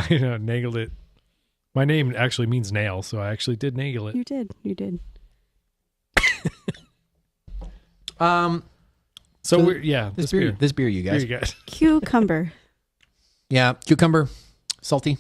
I nailed it. My name actually means nail, so I actually did nail it. You did. So we're this beer, you guys. Here you guys. Cucumber. Yeah, cucumber, salty.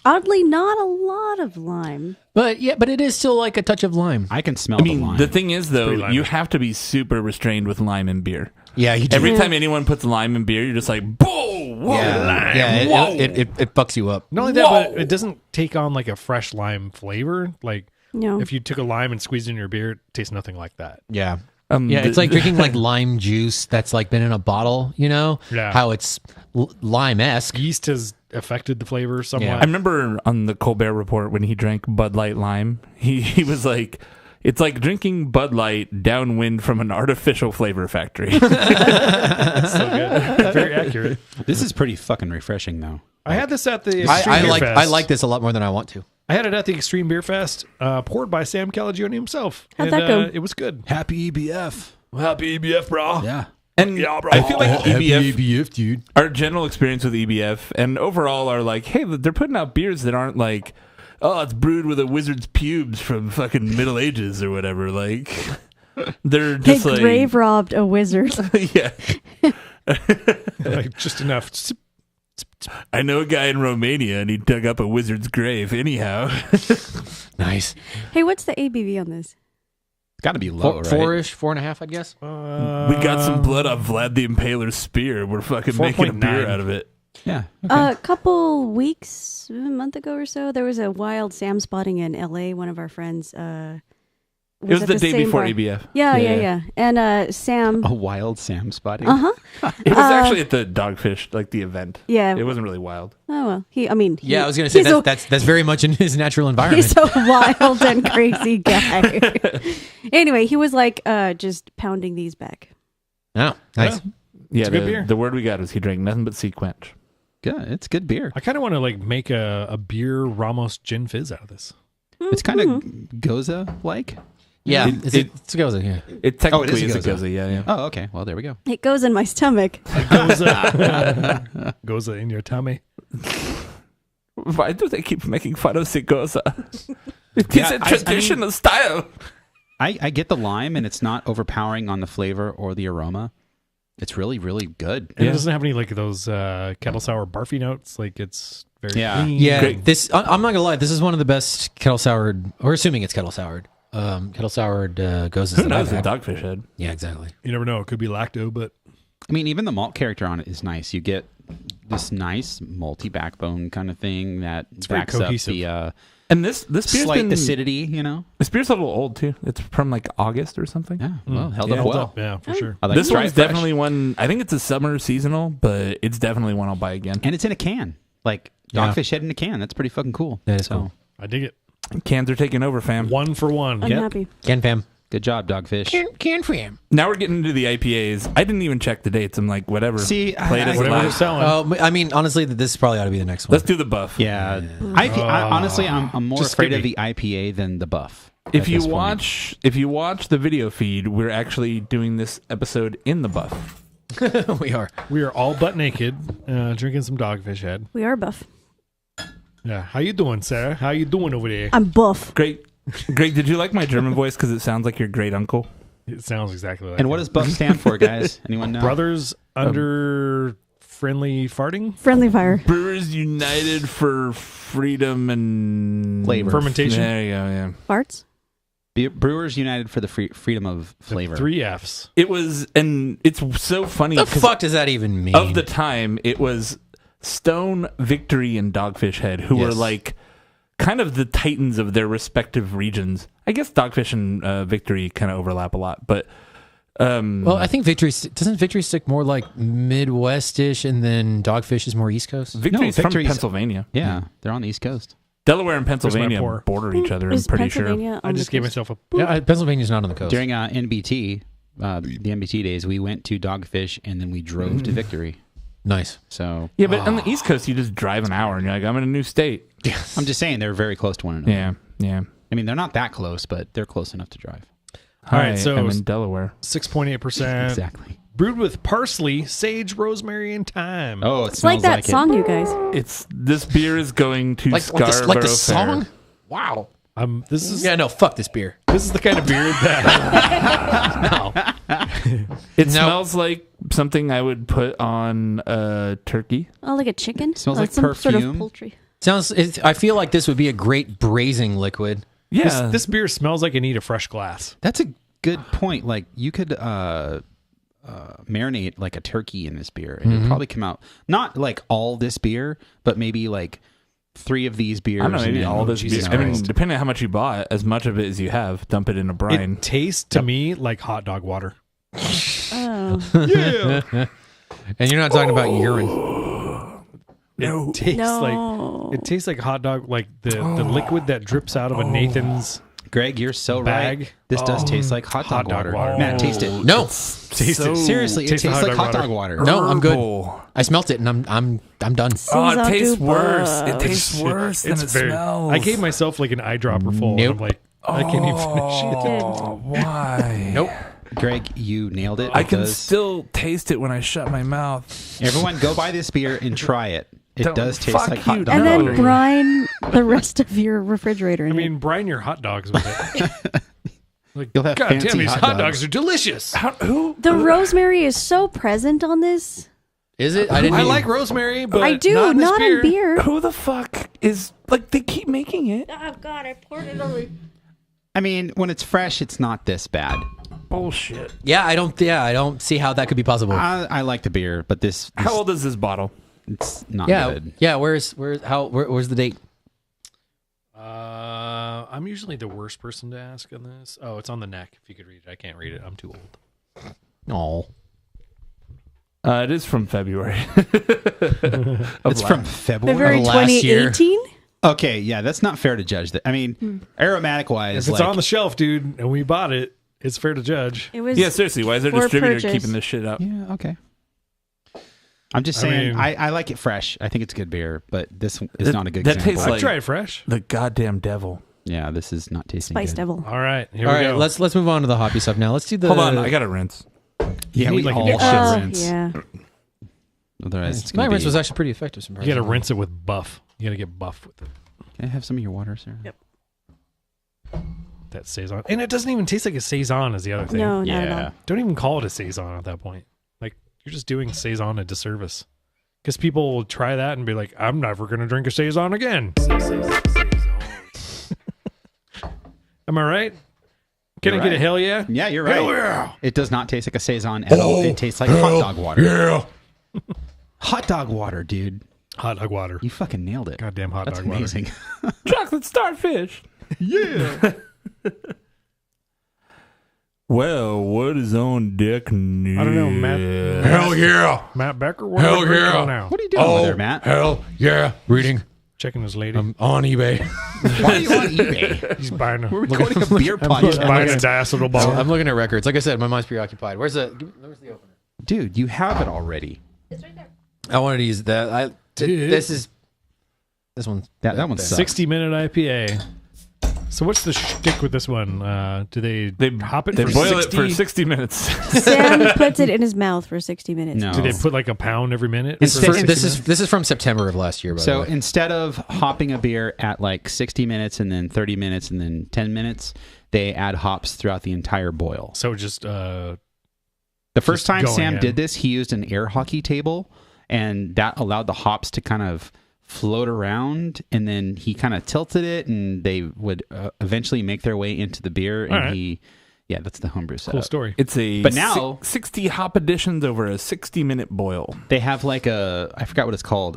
Oddly, not a lot of lime. But it is still like a touch of lime. I can smell the lime. The thing is, though, Pretty you limey. have to be super restrained with lime in beer. Yeah, you do. Every time anyone puts lime in beer, you're just like, whoa, lime, whoa. It fucks you up. Not only that, but it doesn't take on like a fresh lime flavor. Like No. if you took a lime and squeezed it in your beer, it tastes nothing like that. Yeah. It's like drinking like lime juice that's like been in a bottle, you know? Yeah. How it's lime-esque. Yeast has affected the flavor somewhat. Yeah. I remember on the Colbert Report when he drank Bud Light Lime, he was like, it's like drinking Bud Light downwind from an artificial flavor factory. That's so good. Very accurate. This is pretty fucking refreshing, though. I had this at the Extreme I Beer like Fest. I like this a lot more than I want to. I had it at the Extreme Beer Fest, poured by Sam Calagione himself. How'd and, that go? It was good. Happy EBF. Happy EBF, bro. Yeah. And Yeah, bro. I feel like EBF, dude. our general experience with EBF and overall are like, hey, they're putting out beers that aren't like, oh, it's brewed with a wizard's pubes from fucking Middle Ages or whatever. Like, they're They just like, grave robbed a wizard. yeah. Like just enough. I know a guy in Romania and he dug up a wizard's grave. Anyhow, Nice. Hey, what's the ABV on this? It's got to be low, right? 4-ish, 4.5, I guess. we got some blood off Vlad the Impaler's spear. We're fucking making a 4.9. beer out of it. Yeah. A couple weeks, a month ago or so, there was a wild Sam spotting in LA. One of our friends It was at the day same before bar. ABF. Yeah. And Sam. A wild Sam spotting. It was actually at the Dogfish, like the event. Yeah. It wasn't really wild. Oh well. I was going to say he's that's very much in his natural environment. He's a wild and crazy guy. Anyway, he was like just pounding these back. Oh, nice. Yeah, a good beer. the word we got is he drank nothing but Sea Quench. Good. It's good beer. I kind of want to like make a beer Ramos gin fizz out of this. It's kind of Goza-like. Yeah, It- it's Goza, yeah. It technically it is a is a Goza. Goza, yeah. Oh, okay. Well, there we go. It goes in my stomach. Goes in your tummy. Why do they keep making fun of Goza? It is Yeah, a traditional style. I get the lime, and it's not overpowering on the flavor or the aroma. It's really, really good. And it doesn't have any like those kettle sour barfy notes. Like it's very Yeah. clean. Yeah, Great. this I'm not gonna lie. This is one of the best kettle soured. We're assuming it's kettle soured. Kettle soured Gozas. Who that knows I've the had. Dogfish head? Yeah, exactly. You never know. It could be lacto, but I mean, even the malt character on it is nice. You get this nice malty backbone kind of thing that very backs up cohesive. the And this beer's slight been, acidity, you know? This beer's a little old too. It's from like August or something. Yeah, well, held yeah, up well. Yeah, for sure. I like This to try one's it fresh. definitely one. I think it's a summer seasonal, but it's definitely one I'll buy again. And it's in a can. Like, Yeah. Dogfish head in a can. That's pretty fucking cool. That is So, cool. I dig it. Cans are taking over, fam. 1 for 1. I'm happy. Can fam. good job, Dogfish. Can fam. Now we're getting into the IPAs. I didn't even check the dates. I'm like, whatever. See, Play it as Whatever live. they're selling. I mean, honestly, this probably ought to be the next one. Let's do the buff. Yeah. Honestly, I'm more Just afraid of Skippy. the IPA than the buff. If at you this point. watch the video feed, we're actually doing this episode in the buff. we are. We are all butt naked, drinking some Dogfish Head. We are buff. Yeah. How you doing, Sarah? How you doing over there? I'm buff. Great. Greg, did you like my German voice because it sounds like your great uncle? It sounds exactly like And what does buff stand for, guys? Anyone know? Brothers under friendly farting? Friendly fire. Brewers United for Freedom and Flavor. Fermentation? There you go, yeah. Farts. Brewers United for the freedom of flavor. 3 Fs. It was, and it's so funny The 'cause fuck does that even mean? of the time, it was Stone, Victory, and Dogfish Head, who were Yes. like kind of the titans of their respective regions. I guess Dogfish and Victory kind of overlap a lot, but Well, I think doesn't Victory stick more like Midwest-ish, and then Dogfish is more East Coast. Victory's from Victory's- Pennsylvania. Yeah, they're on the East Coast. Delaware and Pennsylvania pour? border each other, I'm Is pretty sure. Pennsylvania I on just the gave coast? myself a... Yeah, Pennsylvania's not on the coast. During NBT, the NBT days, we went to Dogfish and then we drove to Victory. Nice. So Yeah, but on the East Coast, you just drive an hour and you're like, I'm in a new state. I'm just saying they're very close to one another. Yeah, yeah. I mean, they're not that close, but they're close enough to drive. All right, so I'm in Delaware. 6.8%. Exactly. Brewed with parsley, sage, rosemary, and thyme. Oh, it It's smells like that it. song, you guys. This beer is going to Like Scarborough the Fair. song? Wow. This is Yeah, no, fuck this beer. this is the kind of beer that It smells like something I would put on a turkey. Oh, like a chicken? Smells Oh, like some sort perfume. of poultry. I feel like this would be a great braising liquid. Yeah, this beer smells like it need a fresh glass. That's a good point. Like you could marinate like a turkey in this beer, and it'd probably come out not like all this beer, but maybe like 3 of these beers. I don't know, maybe and then, all this Jesus beer. I mean, Christ. depending on how much you bought, as much of it as you have, dump it in a brine. It tastes to me like hot dog water. Oh. Yeah. And you're not talking about urine. It tastes No. like it tastes like hot dog, like the liquid that drips out of a Nathan's. Greg, you're so Bag. right. This does taste like hot dog water. Matt, taste it. No. Taste so- it. Seriously, it Taste the tastes like hot water. dog water. No, I'm good. Oh, I smelt it and I'm done. Oh, it tastes Saison worse. du It tastes worse than it smells. I gave myself like an eyedropper full. Nope. And I'm like, I can't even finish it. Oh, why? Nope. Greg, you nailed it. I It can does. still taste it when I shut my mouth. Everyone, go buy this beer and try it. It Don't- does taste fuck like hot you, dog And No. then water. brine the rest of your refrigerator in I mean, brine your hot dogs with it. Like, You'll have God fancy damn, these hot hot dogs. dogs are delicious. Who? it. The rosemary is so present on this. Is it? I didn't. I even- like rosemary, but I do, not in, this not in beer. Who the fuck is like? They keep making it. Oh, God, I poured it over. I mean, when it's fresh, it's not this bad. Bullshit. Yeah, I don't see how that could be possible. I like the beer, but this How old is this bottle? it's not yeah, good. yeah. Where's the date? I'm usually the worst person to ask on this. Oh, it's on the neck. If you could read it, I can't read it. I'm too old. No. It is from February. It's from February. February last year. 2018? Okay, yeah, that's not fair to judge that. I mean, aromatic wise, If it's like, on the shelf, dude, and we bought it, it's fair to judge. It was Yeah, seriously. Why is their For distributor purchase. keeping this shit up? yeah, okay. I'm just I saying, mean- I like it fresh. I think it's good beer, but this is not a good that example. tastes I'd like- try it fresh. The goddamn devil. Yeah, this is not tasting Spice good. Devil. All right, here All we right, go. let's move on to the hoppy stuff now. Let's do the. Hold on, I got to rinse. Yeah, we need like all an should extra rinse. Yeah. Otherwise, it's My gonna rinse be, was actually pretty effective. You got to surprisingly. rinse it with buff. You got to get buff with it. Can I have some of your water, sir? Yep. That saison, and it doesn't even taste like a saison. Is the other thing. No, not at Yeah. all. Don't even call it a saison at that point. Like you're just doing saison a disservice. Because people will try that and be like, "I'm never going to drink a saison again." Am I right? Can You're I get a right. hell yeah? Yeah, you're right. Hell yeah! It does not taste like a saison at all. It tastes like hot dog water. Yeah. Hot dog water, dude. Hot dog water. You fucking nailed it. Goddamn hot That's dog water. amazing. Chocolate starfish. Yeah. Well, what is on deck now? I don't know, Matt. yeah! Matt Becker. What Hell are we drinking yeah. on now? What are you doing over there, Matt? Hell yeah! Reading. Checking his lady. I'm on eBay. Why are you on eBay? He's buying a, We're recording a beer he's podcast. buying a diacetyl bottle. I'm looking at records. Like I said, my mind's preoccupied. Where's the opener? Dude, you have it already. I wanted to use that. This one. That one sucks. 60-minute IPA. So what's the shtick with this one? Do they hop it They for boil 60? it for 60 minutes. Sam puts it in his mouth for 60 minutes. No. Do they put like a pound every minute? This for 60 is from September of last year. By So the way. instead of hopping a beer at like 60 minutes and then 30 minutes and then 10 minutes, they add hops throughout the entire boil. So just The first Just time going Sam in. did this, he used an air hockey table, and that allowed the hops to kind of float around, and then he kind of tilted it, and they would eventually make their way into the beer. And All right. yeah, that's the homebrew setup. cool story. It's a But now- 60 hop additions over a 60-minute boil. They have like I forgot what it's called.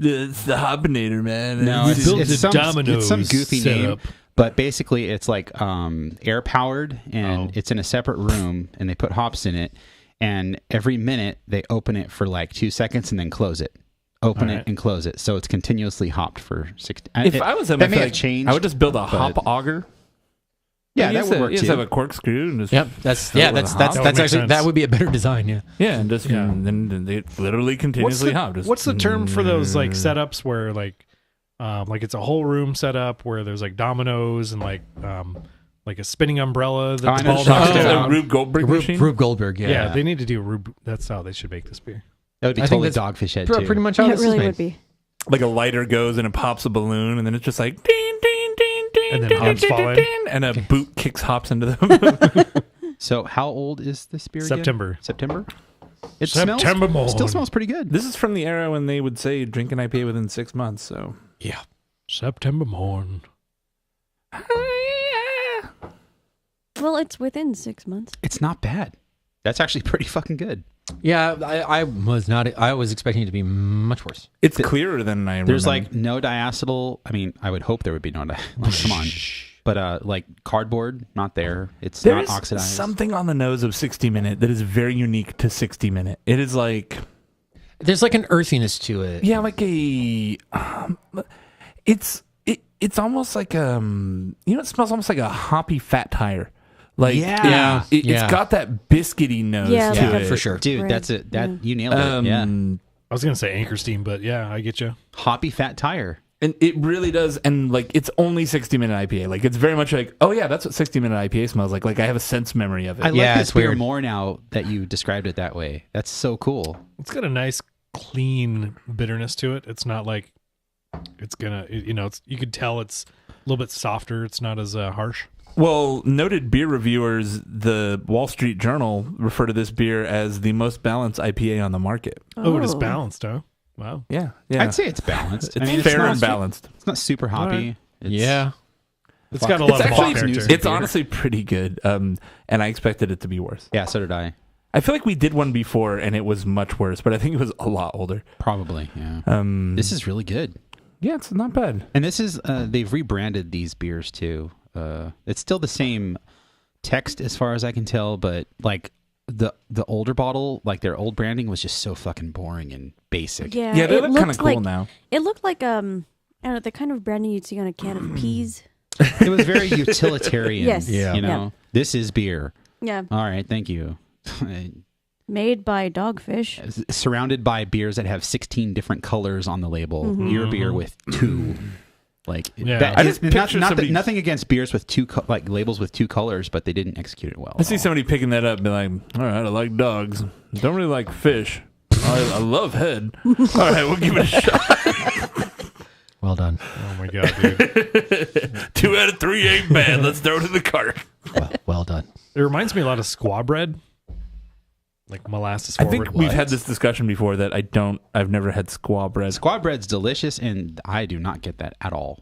It's the Hopinator, man. No, We built the it's some Domino's goofy setup. name. But basically, it's like air powered, and it's in a separate room, and they put hops in it. And every minute, they open it for like 2 seconds and then close it. Open All it right. and close it, so it's continuously hopped for 60. If I was them, that I may feel have like changed. I would just build a but- hop auger. Yeah, You that would work You too. just have a corkscrew and just Yep, that's fill it with that's hop. that's That would that's make actually sense. that would be a better design. Yeah. Yeah, and just Yeah. then they literally What's continuously the, hop. Just, what's the term for those like setups where like it's a whole room setup where there's like dominoes and like like a spinning umbrella that Oh, I the know ball the knocks shot. down. Rube Goldberg machine. Rube Goldberg, yeah. Yeah, they need to do Rube. That's how they should make this beer. That would be I think totally that's Dogfish Head too. Pretty much how Yeah, it this really is made. would be. Like a lighter goes and it pops a balloon, and then it's just like ding, ding, ding, ding, And then ding, hops ding, fall ding, in. ding, and a boot kicks hops into them. So how old is this beer again? September. It September morn. still smells pretty good. This is from the era when they would say drink an IPA within 6 months. So Yeah. September morn. Well, it's within 6 months. It's not bad. That's actually pretty fucking good. Yeah, I was not. I was expecting it to be much worse. it's clearer than I remember. There's like no diacetyl. I mean, I would hope there would be no come on. But like cardboard, not there. It's there not is oxidized. something on the nose of 60 Minute that is very unique to 60 Minute. It is like, There's like an earthiness to it. yeah, like a, it's almost like it smells almost like a hoppy fat tire. Like Yeah. it's Yeah. got that biscuity nose Yeah, to like it. a- for sure. Dude, Right. that's it. That Yeah. you nailed it. Yeah, I was gonna say Anchor Steam, but yeah, I get you. hoppy fat tire. And it really does, and like it's only 60 Minute IPA. Like it's very much like, oh yeah, that's what 60 Minute IPA smells like. Like I have a sense memory of it. I like Yeah, this it's beer weird. more now that you described it that way. That's so cool. It's got a nice, clean bitterness to it. It's not like it's gonna, it's you could tell it's a little bit softer. It's not as harsh. Well, noted beer reviewers, the Wall Street Journal, refer to this beer as the most balanced IPA on the market. Oh, it is balanced, huh? Wow. Yeah, I'd say it's balanced. It's fair not and balanced. It's not super hoppy. Right. It's, Yeah. It's got a lot It's of malt actually character. it's honestly pretty good, and I expected it to be worse. Yeah, so did I. I feel like we did one before, and it was much worse, but I think it was a lot older. Probably, yeah. This This is really good. yeah, it's not bad. And this is they've rebranded these beers too. It's still the same text as far as I can tell, but like the older bottle, like their old branding was just so fucking boring and basic. Yeah, Yeah, they it look kind of looked cool like, now. It looked like I don't know, the kind of branding you'd see on a can of peas. It was very utilitarian. Yes. Yeah. You know, this is beer. Yeah, All right, thank you. made by Dogfish. Surrounded by beers that have 16 different colors on the label. Your beer with 2. Like Yeah. that I is just picture somebody- nothing against beers with 2 like labels with 2 colors, but they didn't execute it well. I at see all. somebody picking that up and be like, all right, I like dogs. Don't really like fish. I love head. All right, we'll give it a shot. Well done. Oh my god, dude. 2 out of 3 ain't bad. Let's throw it in the cart. Well done. It reminds me a lot of squaw bread, like molasses I forward. think we've had this discussion before that I've never had squaw bread. Squad bread's delicious, and I do not get that at all.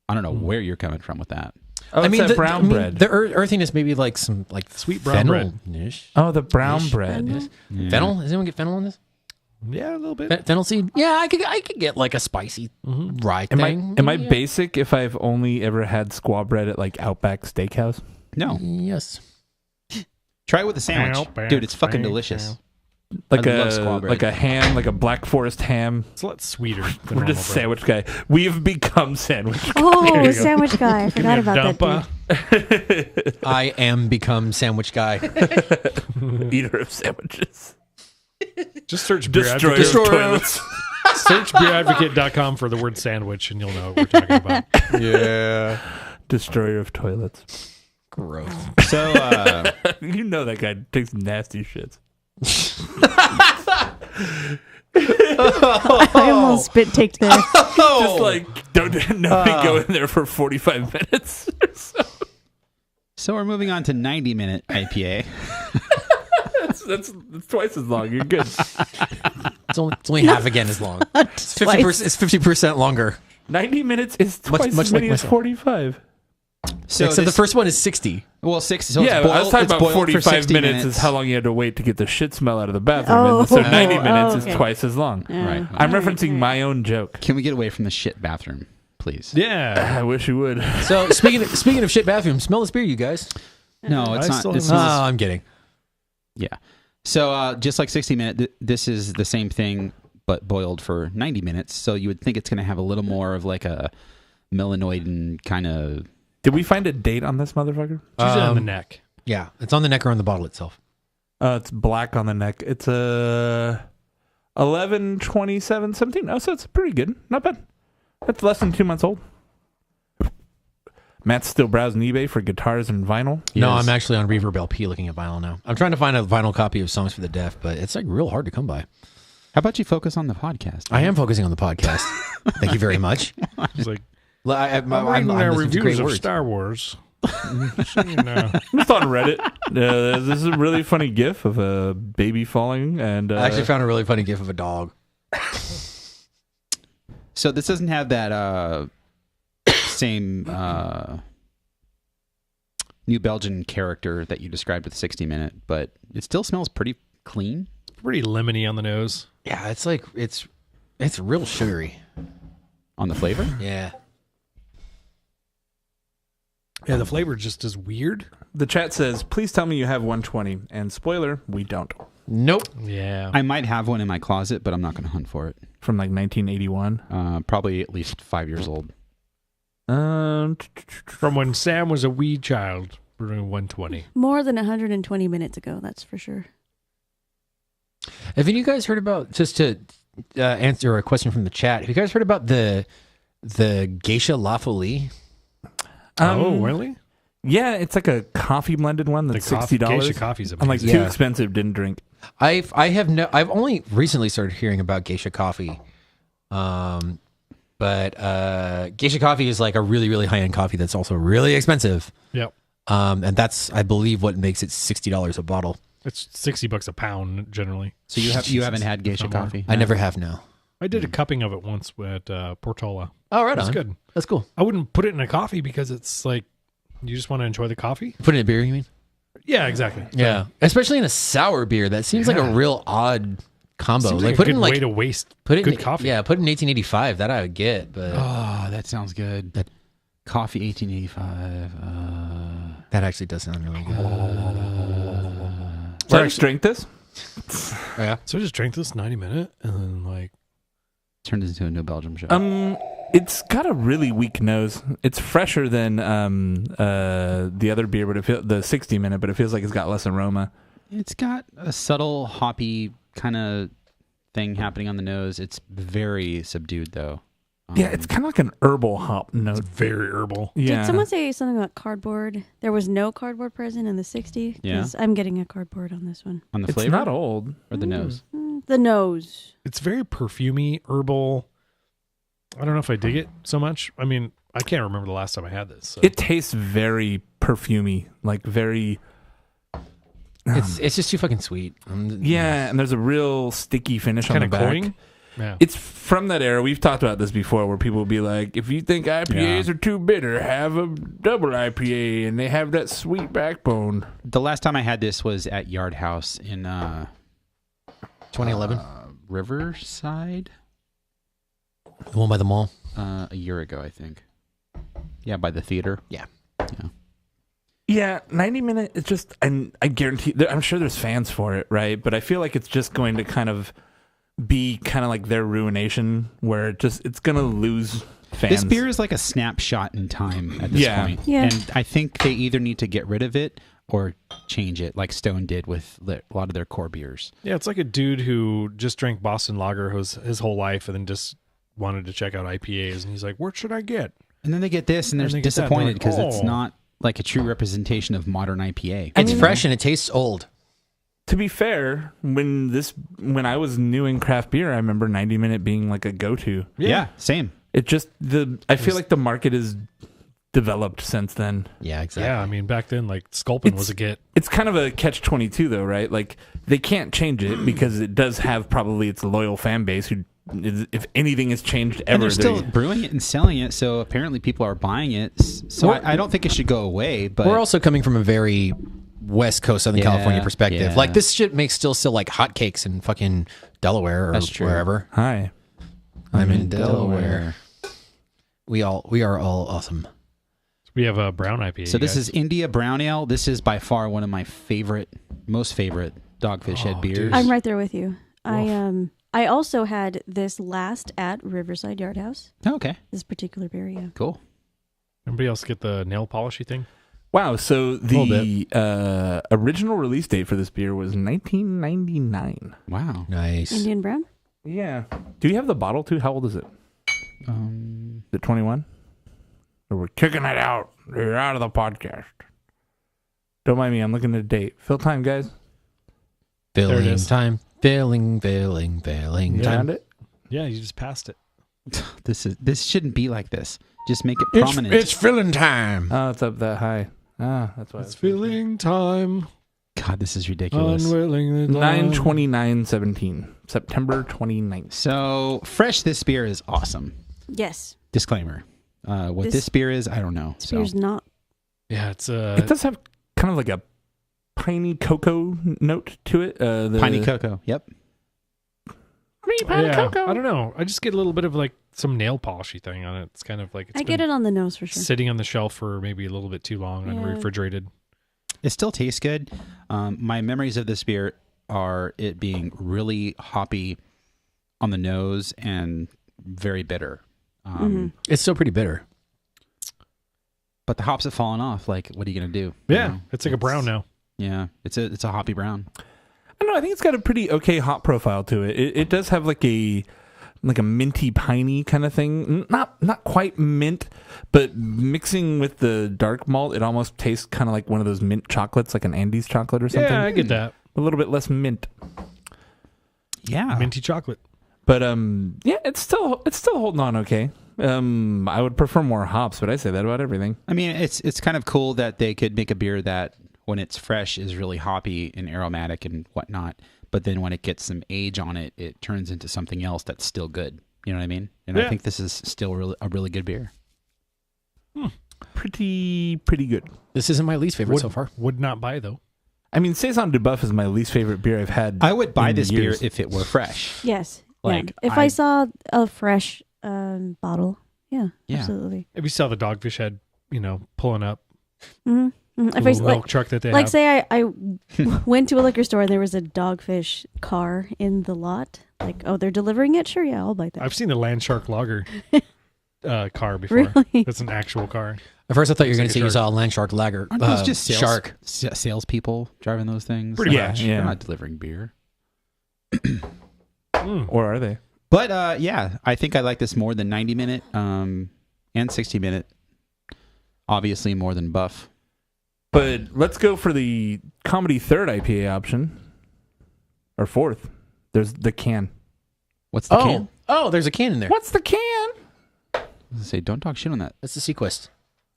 I don't know where you're coming from with that. Oh, it's that the brown bread. The earthiness maybe like some like Sweet brown bread. fennel-ish. Oh, the brown bread. Fennel? Yeah. Fennel? Does anyone get fennel in this? Yeah, a little bit. Fennel seed? Yeah, I could get like a spicy rye Am thing. I Yeah. basic if I've only ever had squaw bread at like Outback Steakhouse? No, Yes. try it with a sandwich, Outback dude. It's fucking Steakhouse. delicious. Like I love squaw bread. like a ham, like a Black Forest ham. It's a lot sweeter. Than We're normal just bread. sandwich guy. We have become sandwich. There Oh, you go. sandwich guy. I Give me forgot a about that. Dude. dumpa. I am become sandwich guy. Eater of sandwiches. Just search beer Destroyer advocate. of toilets. Search beeradvocate.com for the word sandwich, and you'll know what we're talking about. Yeah. Destroyer of toilets. Gross. So, You know that guy takes nasty shits. I almost spit taked there. Just like nobody go in there for 45 minutes. so we're moving on to 90-minute IPA. that's twice as long. You're good. It's only half again as long. It's 50%. It's 50% longer. 90 minutes is twice much as many like as myself. 45. So Except the this- first one is 60. well, 60. So Yeah, it's boiled, I was talking it's about boiled for 45 60 minutes is how long you had to wait to get the shit smell out of the bathroom. Oh. And so 90 Oh, minutes okay. is twice as long. Right. I'm referencing my own joke. Can we get away from the shit bathroom, please? Yeah. I wish you would. So speaking of shit bathrooms, smell this beer, you guys. No, it's I not. still This is, haven't- Oh, I'm kidding. yeah. So just like 60 minute, this is the same thing but boiled for 90 minutes. So you would think it's going to have a little more of like a melanoid kind of. Did we find a date on this motherfucker? It's usually on the neck. Yeah, it's on the neck or on the bottle itself. It's black on the neck. It's a 11/27/17. Oh, so it's pretty good. Not bad. That's less than 2 months old. Matt's still browsing eBay for guitars and vinyl. No, Yes. I'm actually on Reverb LP looking at vinyl now. I'm trying to find a vinyl copy of Songs for the Deaf, but it's like real hard to come by. How about you focus on the podcast? I am focusing on the podcast. Thank you very much. It's like, I'm I'm reading their listening to great reviews of words. Star Wars. So, you know. Just on Reddit. This is a really funny GIF of a baby falling, and I actually found a really funny gif of a dog. So this doesn't have that same New Belgian character that you described with 60 Minute, but it still smells pretty clean. Pretty lemony on the nose. Yeah, it's like it's real sugary. On the flavor? Yeah. Yeah, the flavor just is weird. the chat says, "Please tell me you have 120." And spoiler, we don't. Nope. Yeah. I might have one in my closet, but I'm not going to hunt for it. From like 1981. Probably at least 5 years old. From when Sam was a wee child, brewing 120. More than 120 minutes ago, that's for sure. Have you guys heard about, just to answer a question from the chat, have you guys heard about the Geisha La Folie? Oh, really? Yeah, it's like a coffee blended one that's $60. Geisha coffee's I'm like, amazing. too Yeah. expensive, didn't drink. I've only recently started hearing about Geisha coffee. But Geisha coffee is like a really, really high-end coffee that's also really expensive. Yep. And that's, I believe, what makes it $60 a bottle. It's $60 a pound generally. So you haven't had geisha Somewhere. coffee? I never have now. I did a cupping of it once at Portola. Oh, right That's on. good. That's cool. I wouldn't put it in a coffee because it's like you just want to enjoy the coffee. Put it in a beer, you mean? Yeah, exactly. Yeah. Especially in a sour beer. That seems like a real odd combo. Seems Like like put a in good like way to waste put it good in, coffee. Yeah, put in 1885. That I would get, but Oh, that sounds good. Coffee 1885. that actually does sound really good. So I just drink this? Yeah. So I just drank this 90-minute and then like Turned into a New Belgium show. It's got a really weak nose. It's fresher than the other beer, but the 60-minute, but it feels like it's got less aroma. It's got a subtle hoppy kind of thing happening on the nose. It's very subdued though. Yeah, it's kind of like an herbal hop note. very herbal. Yeah. Did someone say something about cardboard? There was no cardboard present in the 60? Yeah. 'Cause I'm getting a cardboard on this one. on the It's flavor not old. or the nose. The nose. It's very perfumey, herbal. I don't know if I dig it so much. I mean, I can't remember the last time I had this. So. It tastes very perfumey, like very. It's just too fucking sweet. Yeah, and there's a real sticky finish on kind the of back. cloying. Yeah. It's from that era. We've talked about this before, where people will be like, "If you think IPAs are too bitter, have a double IPA," and they have that sweet backbone. The last time I had this was at Yard House in 2011. Riverside The one by the mall. a year ago, I think. Yeah, by the theater. Yeah. Yeah, 90-minute. It's just, and I guarantee, I'm sure there's fans for it, right? But I feel like it's just going to kind of be kind of like their ruination, where it's going to lose fans. This beer is like a snapshot in time at this Yeah. point. Yeah. And I think they either need to get rid of it or change it, like Stone did with a lot of their core beers. Yeah, it's like a dude who just drank Boston Lager his whole life and then just wanted to check out IPAs, and he's like, "What should I get?" And then they get this, and they're And they get that, and disappointed they're like, because it's "Oh." not like a true representation of modern IPA. It's fresh and it tastes old. To be fair, when I was new in craft beer, I remember 90-minute being like a go-to. Yeah, same. It just I feel like the market is developed since then. Yeah, exactly. Yeah, I mean, back then, like Sculpin was a get. It's kind of a catch-22 though, right? Like they can't change it because it does have probably its loyal fan base who, if anything has changed ever, And they're still brewing it and selling it, so apparently people are buying it. So I don't think it should go away. But We're also coming from a very West Coast, Southern Yeah, California perspective. yeah. Like this shit makes still sell like hotcakes in fucking Delaware or That's true. wherever. Hi. I'm in Delaware. We are all awesome. We have a brown IPA. So this guys. is India Brown Ale. This is by far one of my most favorite Dogfish Head beers. dude. I'm right there with you. I also had this last at Riverside Yard House. Oh, okay, This particular beer, yeah. cool. Anybody else get the nail polishy thing? Wow. So Little the original release date for this beer was 1999. Wow. Nice. Indian Brown? Yeah. Do you have the bottle too? How old is it? Is it 21? or we're kicking it out. You're out of the podcast. Don't mind me. I'm looking at a date. Fill time, guys. There it Filling is. time. Filling You time. found it? Yeah, you just passed it. This shouldn't be like this. Just make it It's, prominent. it's filling time. Oh, it's up that high. That's why. It's filling time. God, this is ridiculous. Unwillingly. 9/29/17, September 29th. So fresh, this beer is awesome. Yes. Disclaimer: what This- this beer is, I don't know. So Beer's not. Yeah, it's It does have kind of like a piney cocoa note to it. piney cocoa. Yep. yeah, I don't know. I just get a little bit of like some nail polishy thing on it. It's kind of like it's I get been it on the nose for sure. sitting on the shelf for maybe a little bit too long Yeah. unrefrigerated. It still tastes good. My memories of this beer are it being really hoppy on the nose and very bitter. It's still pretty bitter. But the hops have fallen off. Like, what are you gonna do? Yeah, You know? it's like a brown now. Yeah, it's a hoppy brown. I don't know. I think it's got a pretty okay hop profile to it. It does have like a minty piney kind of thing. Not quite mint, but mixing with the dark malt, it almost tastes kind of like one of those mint chocolates, like an Andes chocolate or something. Yeah, I get that. A little bit less mint. Yeah, Minty chocolate. But yeah, it's still holding on okay. I would prefer more hops, but I say that about everything. I mean, it's kind of cool that they could make a beer that, when it's fresh, is really hoppy and aromatic and whatnot. But then when it gets some age on it, it turns into something else that's still good. You know what I mean? And I Yeah. think this is still a really good beer. Pretty good. This isn't my least favorite Would, so far. would not buy though. I mean, Saison de Buff is my least favorite beer I've had. I would buy in this years. beer if it were fresh. Yes. Like, yeah. If I saw a fresh bottle, yeah, Yeah. absolutely. If you saw the Dogfish Head, pulling up Mm-hmm. If the I little like, milk truck that they like have. say I went to a liquor store and there was a Dogfish car in the lot. Like, oh, they're delivering it? Sure, yeah, I'll buy that. I've seen the Land Shark Lager car before. Really? That's an actual car. At first, I thought you were going Looks to like say a you saw a land shark lager. Aren't those just shark? salespeople driving those things? Pretty Yeah, much. yeah. They're not delivering beer. Or are they? But yeah, I think I like this more than 90-minute and 60-minute. Obviously more than Buff. But let's go for the comedy third IPA option. Or fourth. There's the can. What's the can? Oh, there's a can in there. What's the can? I was gonna say, don't talk shit on that. That's the Sequest.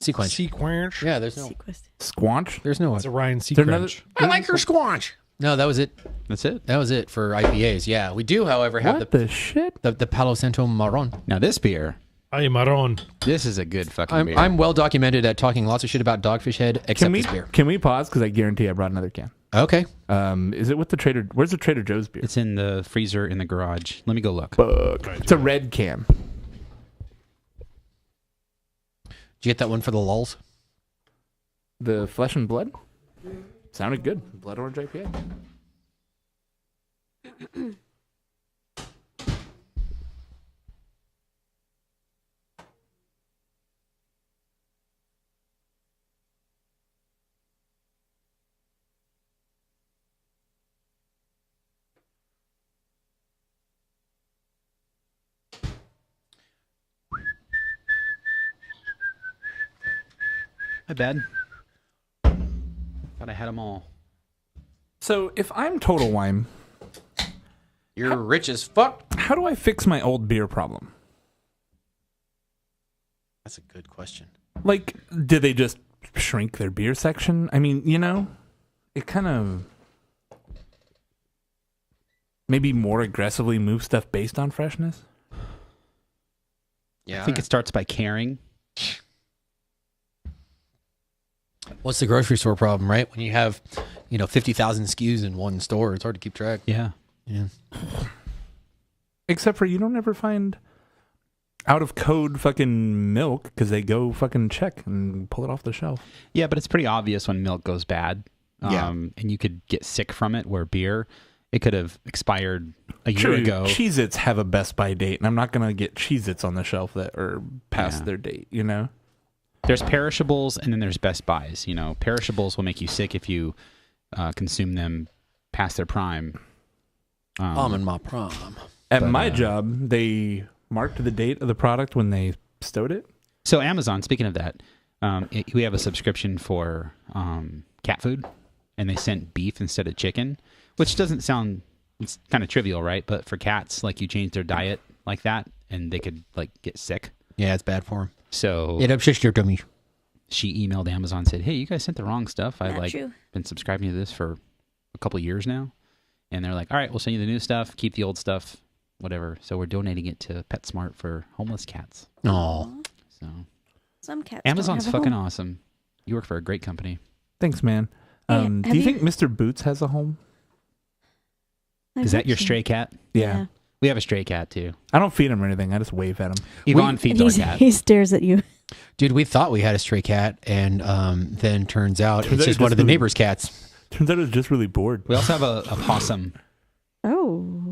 Sequence. Sequench. Yeah, there's no. Sequest. Squanch? There's no. It's a Ryan there another- Sequench. I like her squanch. No, that was it. That's it. That was it for IPAs. Yeah, we do, however, have What the shit? the Palo Santo Marron. Now this beer, Ay, Maron. this is a good fucking beer. I'm well documented at talking lots of shit about Dogfish Head, except this beer. Can we pause? Because I guarantee I brought another can. Okay. Is it with the Trader? Where's the Trader Joe's beer? It's in the freezer in the garage. Let me go look. Fuck. It's a red can. Did you get that one for the lulls? The Flesh and Blood? Sounded good. Blood Orange IPA. My bad. Thought I had them all. So if I'm Total Wine, You're rich as fuck. how do I fix my old beer problem? That's a good question. Like, did they just shrink their beer section? I mean, it kind of maybe more aggressively move stuff based on freshness. Yeah. I think it starts by caring. What's the grocery store problem, right? When you have, 50,000 SKUs in one store, it's hard to keep track. Yeah. Yeah. Except for you don't ever find out of code fucking milk because they go fucking check and pull it off the shelf. Yeah, but it's pretty obvious when milk goes bad. Yeah. And you could get sick from it, where beer, it could have expired a year ago. Cheez-Its have a best by date, and I'm not going to get Cheez-Its on the shelf that are past Yeah. their date, There's perishables and then there's best buys. Perishables will make you sick if you consume them past their prime. I'm in my prom. At But, my job, they marked the date of the product when they stowed it. So Amazon, speaking of that, we have a subscription for cat food, and they sent beef instead of chicken, which doesn't sound, it's kind of trivial, right? But for cats, like you change their diet like that, and they could like get sick. Yeah, it's bad for them. So It upsets your tummy. she emailed Amazon and said, "Hey, you guys sent the wrong stuff. I've Not like true. been subscribing to this for a couple of years now," and they're like, "All right, we'll send you the new stuff. Keep the old stuff, whatever." So we're donating it to PetSmart for homeless cats. Oh, So Some cats. Amazon's don't have a fucking home. awesome. You work for a great company. Thanks, man. Hey, Do have you you- think Mr. Boots has a home? I Is that hope your so. stray cat? Yeah. We have a stray cat too. I don't feed him or anything. I just wave at him. Yvonne feeds And our cat. he stares at you. dude, we thought we had a stray cat, and then turns out Turns it's out just it one of the just neighbor's cats. Turns out it was just really bored. We also have a possum Oh.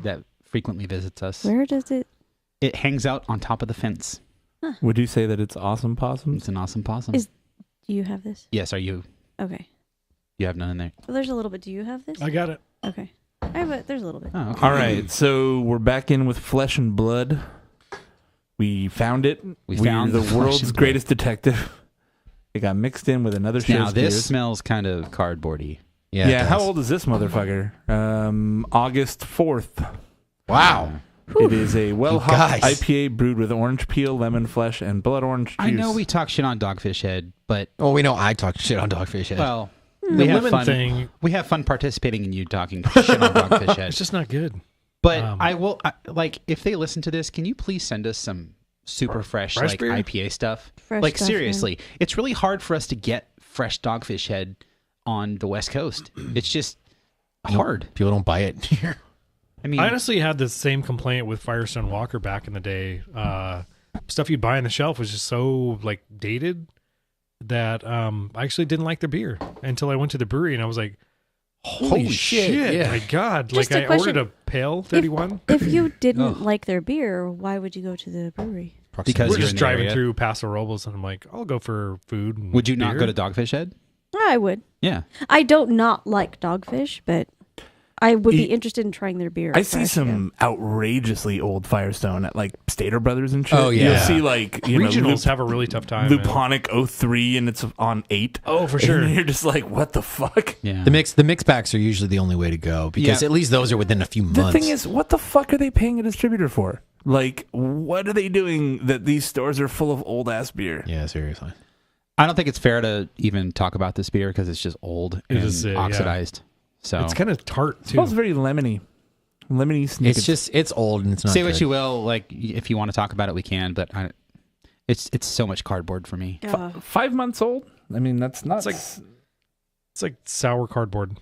that frequently visits us. Where does it? It hangs out on top of the fence. Would you say that it's awesome possums? It's an awesome possum. Is- Do you have this? Yes, are you? Okay. You have none in there. Well, there's a little bit. Do you have this? I got it. Okay. I have it. There's a little bit. Oh, okay. All right, so we're back in with Flesh and Blood. We found it. We We're found the Flesh world's and Blood. greatest detective. It got mixed in with another show's Now this beers. smells kind of cardboardy. Yeah, it Yeah, how does. old is this motherfucker? August 4th. Wow. It is a well-hopped guys. IPA brewed with orange peel, lemon flesh, and blood orange juice. I know we talk shit on Dogfish Head, but Oh, we know I talk shit on Dogfish Head. well, The we have lemon fun. thing, We have fun participating in you talking shit on Dogfish Head. it's just not good. But Um, I will like if they listen to this, can you please send us some super fresh Fresh like beer? IPA stuff? Fresh like stuff, seriously, it's really hard for us to get fresh Dogfish Head on the West Coast. It's just hard. People don't buy it here. I mean, I honestly had the same complaint with Firestone Walker back in the day. Stuff you'd buy on the shelf was just so like dated that I actually didn't like their beer until I went to the brewery and I was like, holy shit, yeah. my God. Just like a I question. ordered a pale 31. If you didn't Ugh. like their beer, why would you go to the brewery? Because We're you're just in the driving area. through Paso Robles and I'm like, I'll go for food. And Would you not beer. go to Dogfish Head? I would. Yeah. I don't not like Dogfish, but I would be E- interested in trying their beer. I if see could some outrageously old Firestone at like Stater Brothers and shit. Oh, yeah. You'll see like, you Regionals know, have a really tough time. man. Luponic 03 and it's on 8. Oh, for sure. And you're just like, what the fuck? Yeah. The mix packs are usually the only way to go because Yeah. at least those are within a few months. The thing is, what the fuck are they paying a distributor for? Like, what are they doing that these stores are full of old ass beer? yeah, seriously. I don't think it's fair to even talk about this beer because it's just old It and is, yeah. oxidized. So It's kind of tart It too. smells very lemony. Lemony snicket. It's old and it's not say what good. you will, like if you want to talk about it, we can. But it's so much cardboard for me. 5 months old? I mean, that's not... It's like sour cardboard.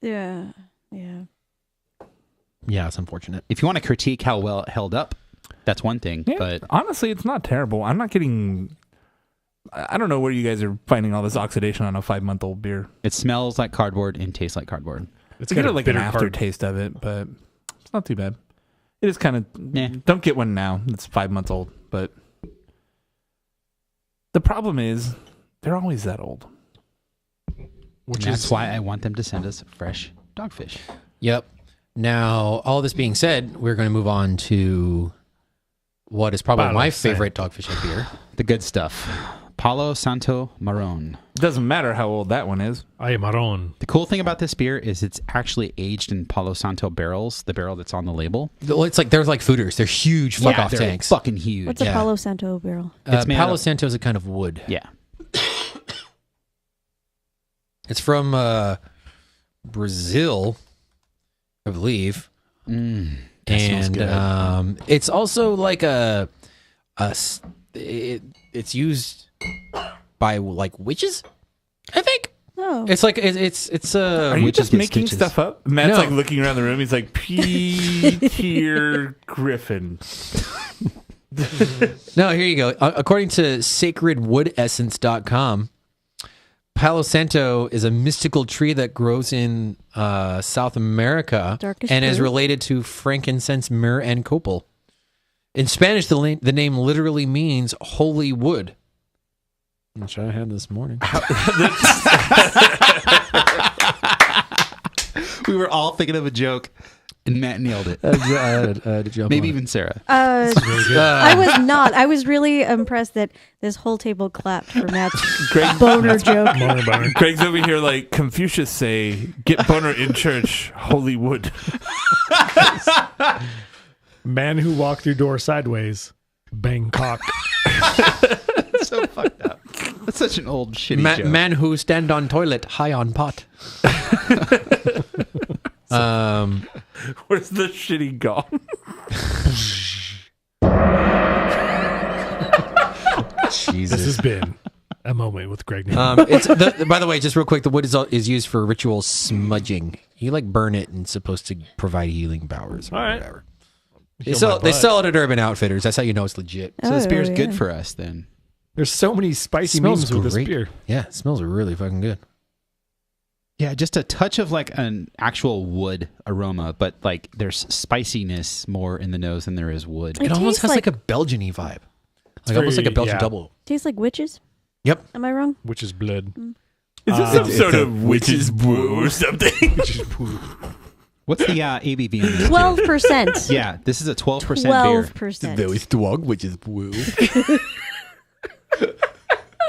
Yeah. Yeah. Yeah, it's unfortunate. If you want to critique how well it held up, that's one thing. Yeah, But honestly, it's not terrible. I'm not getting... I don't know where you guys are finding all this oxidation on a 5-month-old beer. it smells like cardboard and tastes like cardboard. It's I got get a like an bitter aftertaste of it, but it's not too bad. It is kind of... Yeah. Don't get one now. It's 5 months old, but... The problem is, they're always that old. which And that's is why I want them to send us fresh Dogfish. Yep. Now, all this being said, we're going to move on to what is probably Palo my Santo. favorite Dogfish Head beer. The good stuff. Palo Santo Marron. It doesn't matter how old that one is. Ay Marron. The cool thing about this beer is it's actually aged in Palo Santo barrels, the barrel that's on the label. Well, it's like there's like fooders. They're huge fuck off they're tanks. fucking huge. What's a Yeah. Palo Santo barrel? It's made Palo out of- Santo is a kind of wood. Yeah. It's from Brazil, I believe. That smells And good. it's also like it's used by like witches, I think. Oh. It's like it's Are you witches just get making stitches. stuff up? Matt's No. like looking around the room. He's like, Peter Griffin. No, here you go. According to sacredwoodessence.com, Palo Santo is a mystical tree that grows in South America Darkish and is blue? related to frankincense, myrrh, and copal. In Spanish, the name literally means holy wood. Which I had this morning. We were all thinking of a joke. And Matt nailed it. Did you Maybe even Sarah. I was not. I was really impressed that this whole table clapped for Matt's Greg, boner joke. Boner. Greg's over here like Confucius say, "Get boner in church, holy wood." Man who walked through door sideways. Bangkok. So fucked up. That's such an old shitty joke. Man who stand on toilet, high on pot. Where's the shitty gong? Jesus. This has been a moment with Greg. It's by the way, just real quick, the wood is used for ritual smudging. You like burn it and it's supposed to provide healing powers. Or All right. whatever. They sell it at Urban Outfitters. That's how you know it's legit. So this beer's yeah. good for us then. There's so many spicy Smells memes with this great. beer. Yeah, it smells really fucking good. Yeah, just a touch of like an actual wood aroma, but like there's spiciness more in the nose than there is wood. It It almost tastes has like like- a Belgian-y vibe. Like very- almost like a Belgian yeah. double. Tastes like witches. Yep. Am I wrong? Which is blood. Is this some sort of witch's brew or something? Which is poo. What's the ABV in this? 12%. Yeah, this is a 12% beer. 12%. strong, which is blue.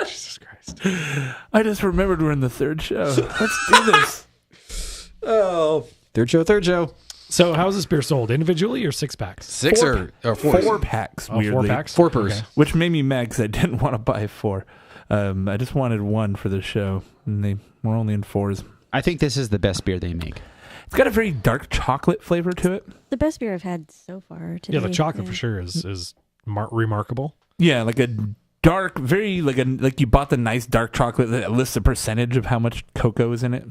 Jesus Christ. I just remembered we're in the third show. Let's do this. Oh. Third show. So how's this beer sold? Individually or 6-packs? Six or four? 4 packs, Oh, weirdly. 4 packs? Four pers. Okay. Which made me mad because I didn't want to buy 4. I just wanted 1 for the show, and they were only in 4s. I think this is the best beer they make. It's got a very dark chocolate flavor to it. The best beer I've had so far today. Yeah, the chocolate for sure is remarkable. Yeah, like a dark, very like you bought the nice dark chocolate that lists a percentage of how much cocoa is in it.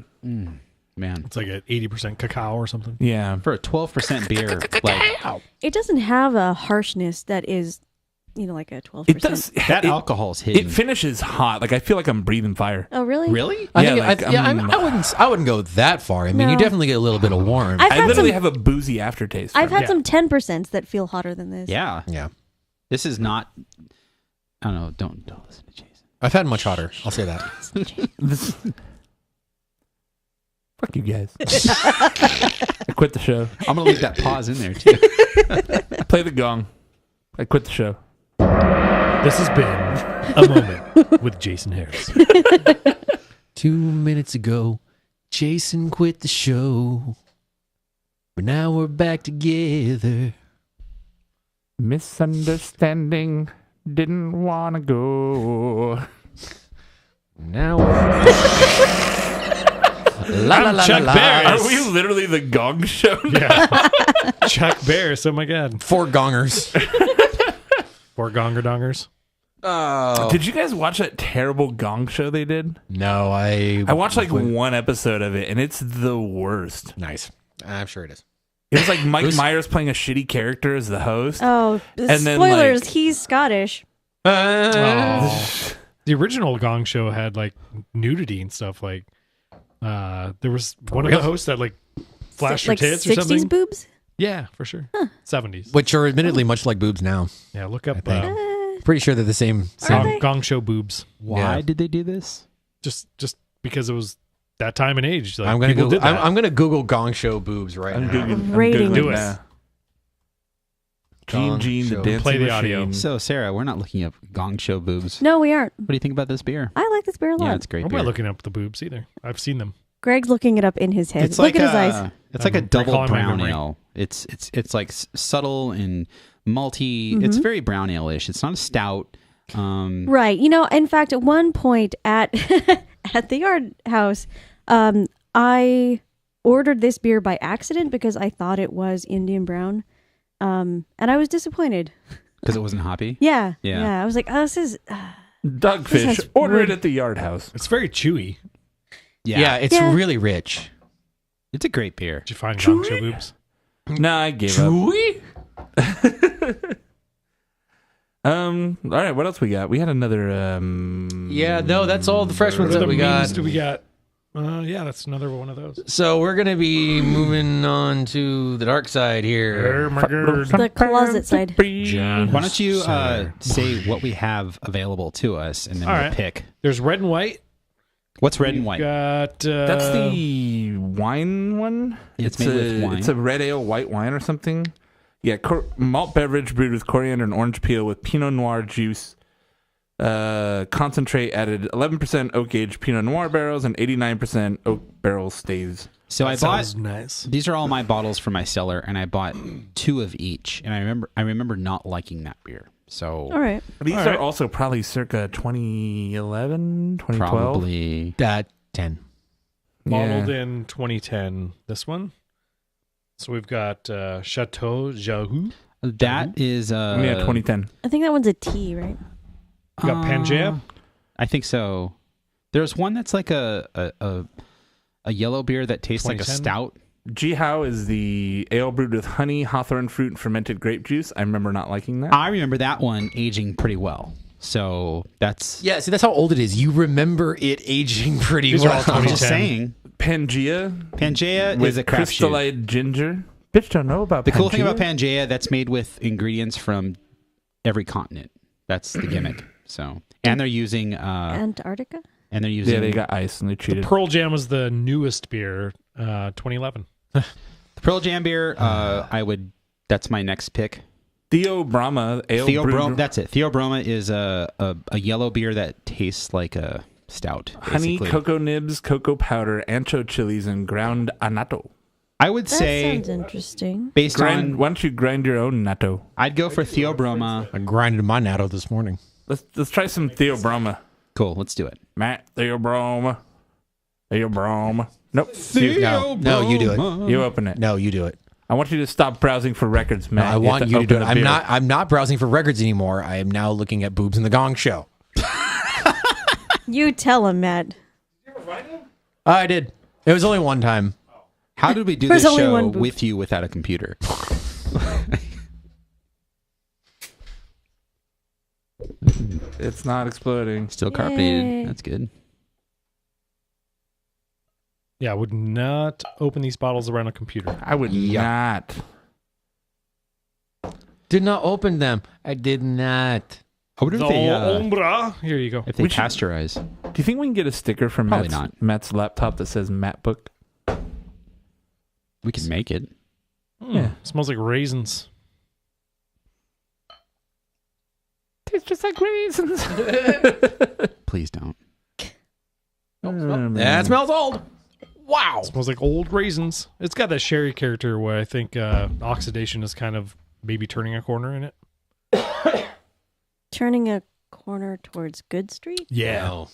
Man, It's like an 80% cacao or something. Yeah, for a 12% beer, like It doesn't have a harshness that is, like a 12%. it does. that it, alcohol's hidden. It finishes hot. Like I feel like I'm breathing fire. Oh, really? Really? I Yeah, think, like, I wouldn't go that far. I mean, you No. definitely get a little bit of warm. I've I had literally some. have a boozy aftertaste. I've from it. had some 10% that feel hotter than this. Yeah. Yeah. This is not. I don't know. Don't listen to Jason. I've had much hotter. I'll say that. This- Fuck you guys. I quit the show. I'm gonna leave that pause in there too. Play the gong. I quit the show. This has been a moment with Jason Harris. 2 minutes ago, Jason quit the show. But now we're back together. Misunderstanding. Didn't want to go. Now we're... I'm Chuck Barris. Are we literally the gong show? Yeah. Chuck Barris. Oh my God. 4 gongers. 4 gonger dongers. Oh. Did you guys watch that terrible gong show they did? No, I watched like 1 episode of it, and it's the worst. Nice. I'm sure it is. It was like Mike Myers playing a shitty character as the host. Oh, And then, spoilers. like- He's Scottish. Oh. The original Gong Show had like nudity and stuff. Like there was one of the hosts that like flashed her like tits 60s or something. boobs? Yeah, for sure. 70s. Which are admittedly much like boobs now. Yeah, look up I think. Pretty sure they're the same. Are they? Gong Show boobs. Why Yeah. did they do this? Just because it was that time and age. Like, I'm gonna people Google. did that. I'm gonna Google Gong Show boobs right I'm now. Googling. Rating. Do it. now. Gong Gene, the Show. dancing Play the machine. audio. So Sarah, we're not looking up Gong Show boobs. No, we aren't. What do you think about this beer? I like this beer a lot. Yeah, it's great I'm beer. not looking up the boobs either. I've seen them. Greg's looking it up in his head. It's Look like at his a, eyes. It's like a I'm double recalling my brown memory. ale. It's like subtle and malty. It's very brown ale-ish. It's not a stout. Right. In fact, at one point at at the Yard House, I ordered this beer by accident because I thought it was Indian Brown, and I was disappointed. Because it wasn't hoppy. Yeah. Yeah. I was like, oh, this is. Dogfish. This has Order wood. it at the Yard House. It's very chewy. Yeah, it's Yeah. really rich. It's a great beer. Did you find Gong Show boobs? Nah, I gave up. All right, what else we got? We had another. Yeah, no, that's all the fresh ones What that other we memes got. do we got? Yeah, that's another one of those. So we're gonna be moving on to the dark side here. Oh my God. The closet side. John. Why don't you Sir. say what we have available to us, and then All we'll right. pick. There's red and white. What's red and white? Got That's the wine one. It's made with wine. It's a red ale white wine or something. Yeah, malt beverage brewed with coriander and orange peel with Pinot Noir juice. Concentrate added 11% oak aged Pinot Noir barrels and 89% oak barrel staves. So I bought nice. these are all my bottles from my cellar, and I bought 2 of each. And I remember not liking that beer. So All right. These are also probably circa 2011, 2012. probably 10. Modeled in 2010. This one. So we've got Chateau Jahou. that is Yeah, 2010. I think that one's a T, right? We got Pangea. I think so. There's one that's like a yellow beer that tastes like a 2010? stout. Jihao is the ale brewed with honey, hawthorn fruit, and fermented grape juice. I remember not liking that. I remember that one aging pretty well. So that's Yeah, see, that's how old it is. You remember it aging pretty These are well. all I'm just 2010. saying. Pangea Pangea with is a crapshoot. crystallized ginger. Bitch, don't know about The cool Pangea. thing about Pangea, that's made with ingredients from every continent. That's the gimmick. So, and they're using Antarctica? and they're using Yeah, they got ice and they treated. Pearl Jam was the newest beer, 2011. the Pearl Jam beer. That's my next pick. Theo Brahma ale brewed That's it. Theobroma is a yellow beer that tastes like a stout. honey, basically. cocoa nibs, cocoa powder, ancho chilies, and ground annatto. I would That say sounds interesting. based Grind. on, Why don't you grind your own natto? I'd go for Theobroma. I grinded my natto this morning. Let's try some Theo Brahma. Cool, let's do it. Matt Theo Brahma. Theo Brahma. Nope. No, you do it. You open it. No, you do it. I want you to stop browsing for records, No, Matt. I want you to do it. open the I'm beer. I'm not browsing for records anymore. I am now looking at Boobs in the Gong Show. You tell him, Matt. I did. It was only one time. How did we do There's this only show one booth. with you without a computer? It's not exploding. Still Yay. carbonated. That's good. Yeah, I would not open these bottles around a computer. I would not. Did not open them. I did not. I wonder if they, Ombra. Here you go. if they We should- pasteurize. Do you think we can get a sticker from Probably Matt's laptop that says MattBook? We can make it. Yeah. Smells like raisins. Tastes just like raisins. Please don't. That smells old. Wow. Smells like old raisins. It's got that sherry character where I think oxidation is kind of maybe turning a corner in it. Turning a corner towards Good Street? Yeah.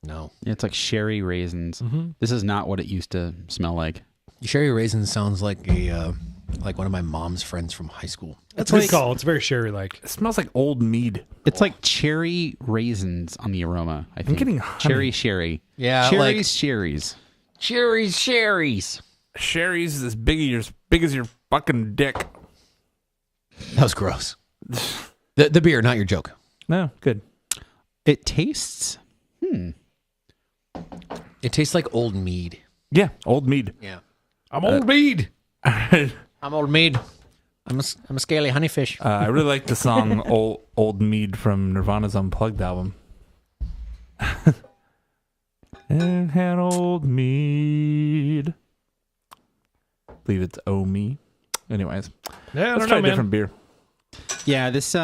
No. Yeah, it's like sherry raisins. Mm-hmm. This is not what it used to smell like. Sherry raisin sounds like a like one of my mom's friends from high school. That's a good call. It's very sherry-like. It smells like old mead. It's like cherry raisins on the aroma. I think. getting honey. cherry sherry. Yeah, cherries, like cherries. cherries. Sherry's as big as your fucking dick. That was gross. The beer, not your joke. No, good. It tastes. It tastes like old mead. Yeah, old mead. Yeah. I'm old mead. I'm old mead. I'm a scaly honeyfish. I really like the song Old Mead from Nirvana's Unplugged album. And had old mead. I believe it's Oh Me. Anyways, Yeah, I let's don't try know, a man. different beer. Yeah, this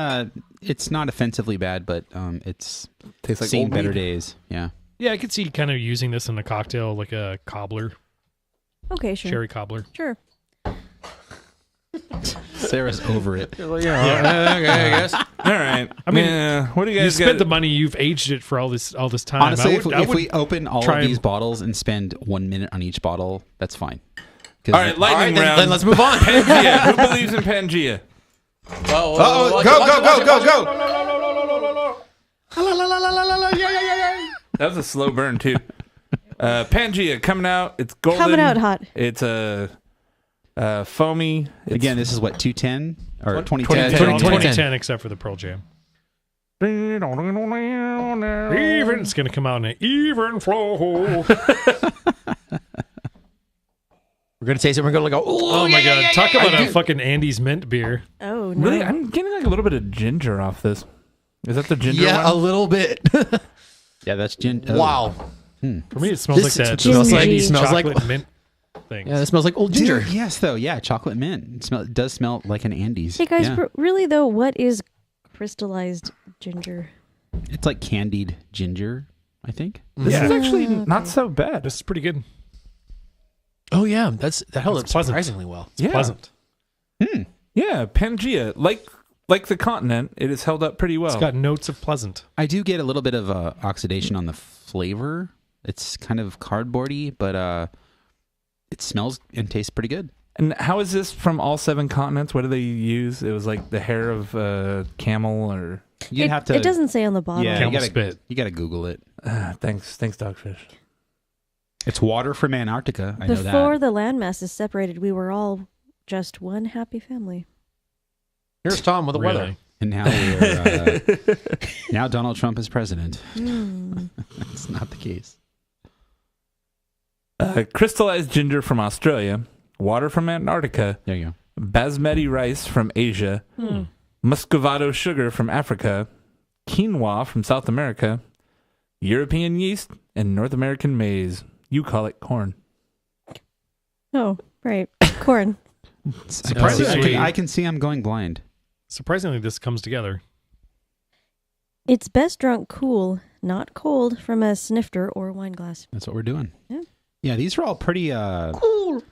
it's not offensively bad, but it's Tastes like seen old better mead. days. Yeah. Yeah, I could see kind of using this in a cocktail, like a cobbler, Okay, sure. sherry cobbler. Sure. Sarah's over it. Okay, I guess. All right. I mean, yeah. What do you You guys spent got? the money. You've aged it for all this time. Honestly, I if we open all try of these and- bottles and spend 1 minute on each bottle, that's fine. 'Cause All right, lightning round. Then let's move on. Pangea. Who believes in Pangea? Oh, That was a slow burn too. Pangea coming out. It's golden. Coming out hot. It's a foamy. It's Again, this is what 210 or 2010. 2010. 2010, except for the Pearl Jam. Even it's gonna come out in an even flow. We're gonna taste it. We're gonna go. Oh my god! Talk about a fucking Andy's mint beer. Oh, no. Really, I'm getting like a little bit of ginger off this. Is that the ginger Yeah, a one? little bit. Yeah, that's gin. Wow. For me, it smells like that. smells chocolate mint thing. Yeah, it smells like old ginger. Dude, yes, though. Yeah, chocolate mint. It does smell like an Andes. Hey guys, Yeah. really though, what is crystallized ginger? It's like candied ginger, I think. This is actually not so bad. This is pretty good. Oh yeah, that held up It's pleasant. surprisingly well. Yeah. Pleasant. Yeah, Pangea, like the continent, it is held up pretty well. It's got notes of pleasant. I do get a little bit of oxidation on the flavor. It's kind of cardboardy, but it smells and tastes pretty good. And how is this from all 7 continents? What do they use? It was like the hair of camel, or You'd have to. It doesn't say on the bottle. Yeah, Camel spit. You gotta Google it. thanks, Dogfish. It's water from Antarctica. I know Before that. the landmasses separated, we were all just one happy family. Here's Tom with the weather. Really? And now we're now Donald Trump is president. Mm. That's not the case. Crystallized ginger from Australia, water from Antarctica, There you go. basmati rice from Asia, muscovado sugar from Africa, quinoa from South America, European yeast, and North American maize. You call it corn. Oh, right. Corn. Surprisingly- I can see I'm going blind. Surprisingly, this comes together. It's best drunk cool, not cold, from a snifter or a wine glass. That's what we're doing. Yeah. Yeah, these are all pretty cool.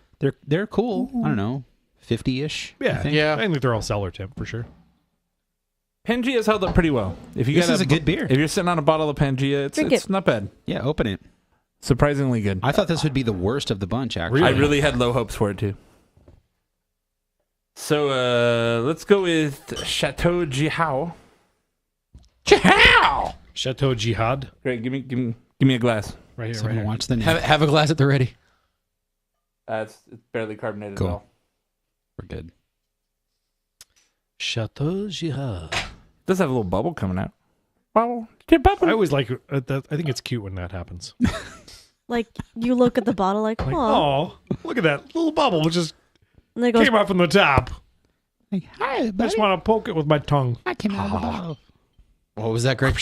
They're cool. I don't know, 50-ish. Yeah, I think. I think they're all cellar temp for sure. Pangea has held up pretty well. If you This got is a good beer. If you're sitting on a bottle of Pangea, Drink it's it. not bad. Yeah, open it. Surprisingly good. I thought this would be the worst of the bunch. Actually, Really? I really had low hopes for it too. So let's go with Chateau Jihao. Chateau Jihad. Great, give me a glass. Right here, Someone right here. watch the name. Have a glass at the ready. It's barely carbonated Cool. at all. We're good. Chateau Jihad. It does have a little bubble coming out. Bubble. Bubble. I always like that. I think it's cute when that happens. Like, you look at the bottle like, Like, oh. oh, look at that little bubble which just And then it goes, came out from the top. Hey, hi, I just want to poke it with my tongue. I came out of the bottle. What was that, Greg?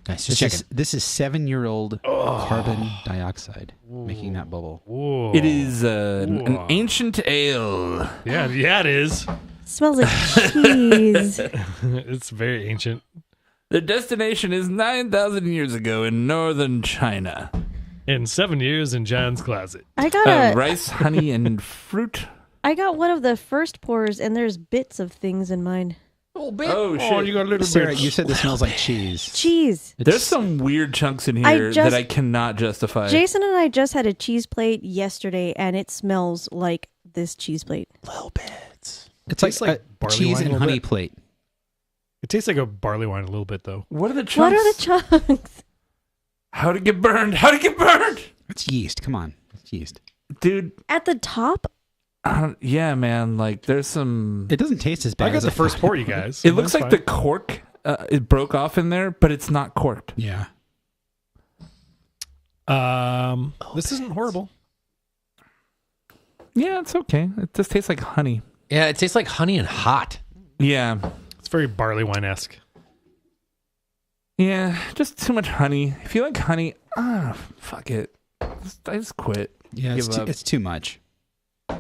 Nice. Just checking. This is 7-year-old carbon dioxide making that bubble. Whoa. It is an Whoa. ancient ale. Yeah, it is. smells like cheese. It's very ancient. The destination is 9,000 years ago in northern China. In 7 years in John's closet. I got Rice, honey, and fruit. I got one of the first pours, and there's bits of things in mine. Oh, shit. Oh, you got a little Sarah, bit. you said this smells like cheese. Cheese. There's some weird chunks in I here just- that I cannot justify. Jason and I just had a cheese plate yesterday, and it smells like this cheese plate. Little bits. It's tastes like like a barley cheese wine a and little honey bit. plate. It tastes like a barley wine a little bit though. What are the chunks? What are the chunks? How'd it get burned? How'd it get burned? It's yeast. Come on, it's yeast. Dude, At the top? yeah, man. Like, there's some... It doesn't taste as bad. I got as the I first thought. pour, you guys. It looks That's like the fine. cork, it broke off in there, but it's not corked. Yeah. This isn't horrible. Yeah, it's okay. It just tastes like honey. Yeah, it tastes like honey and hot. Yeah. It's very barley wine esque. Yeah, just too much honey. If you like honey, fuck it. I just quit. Yeah, Give up. it's too much.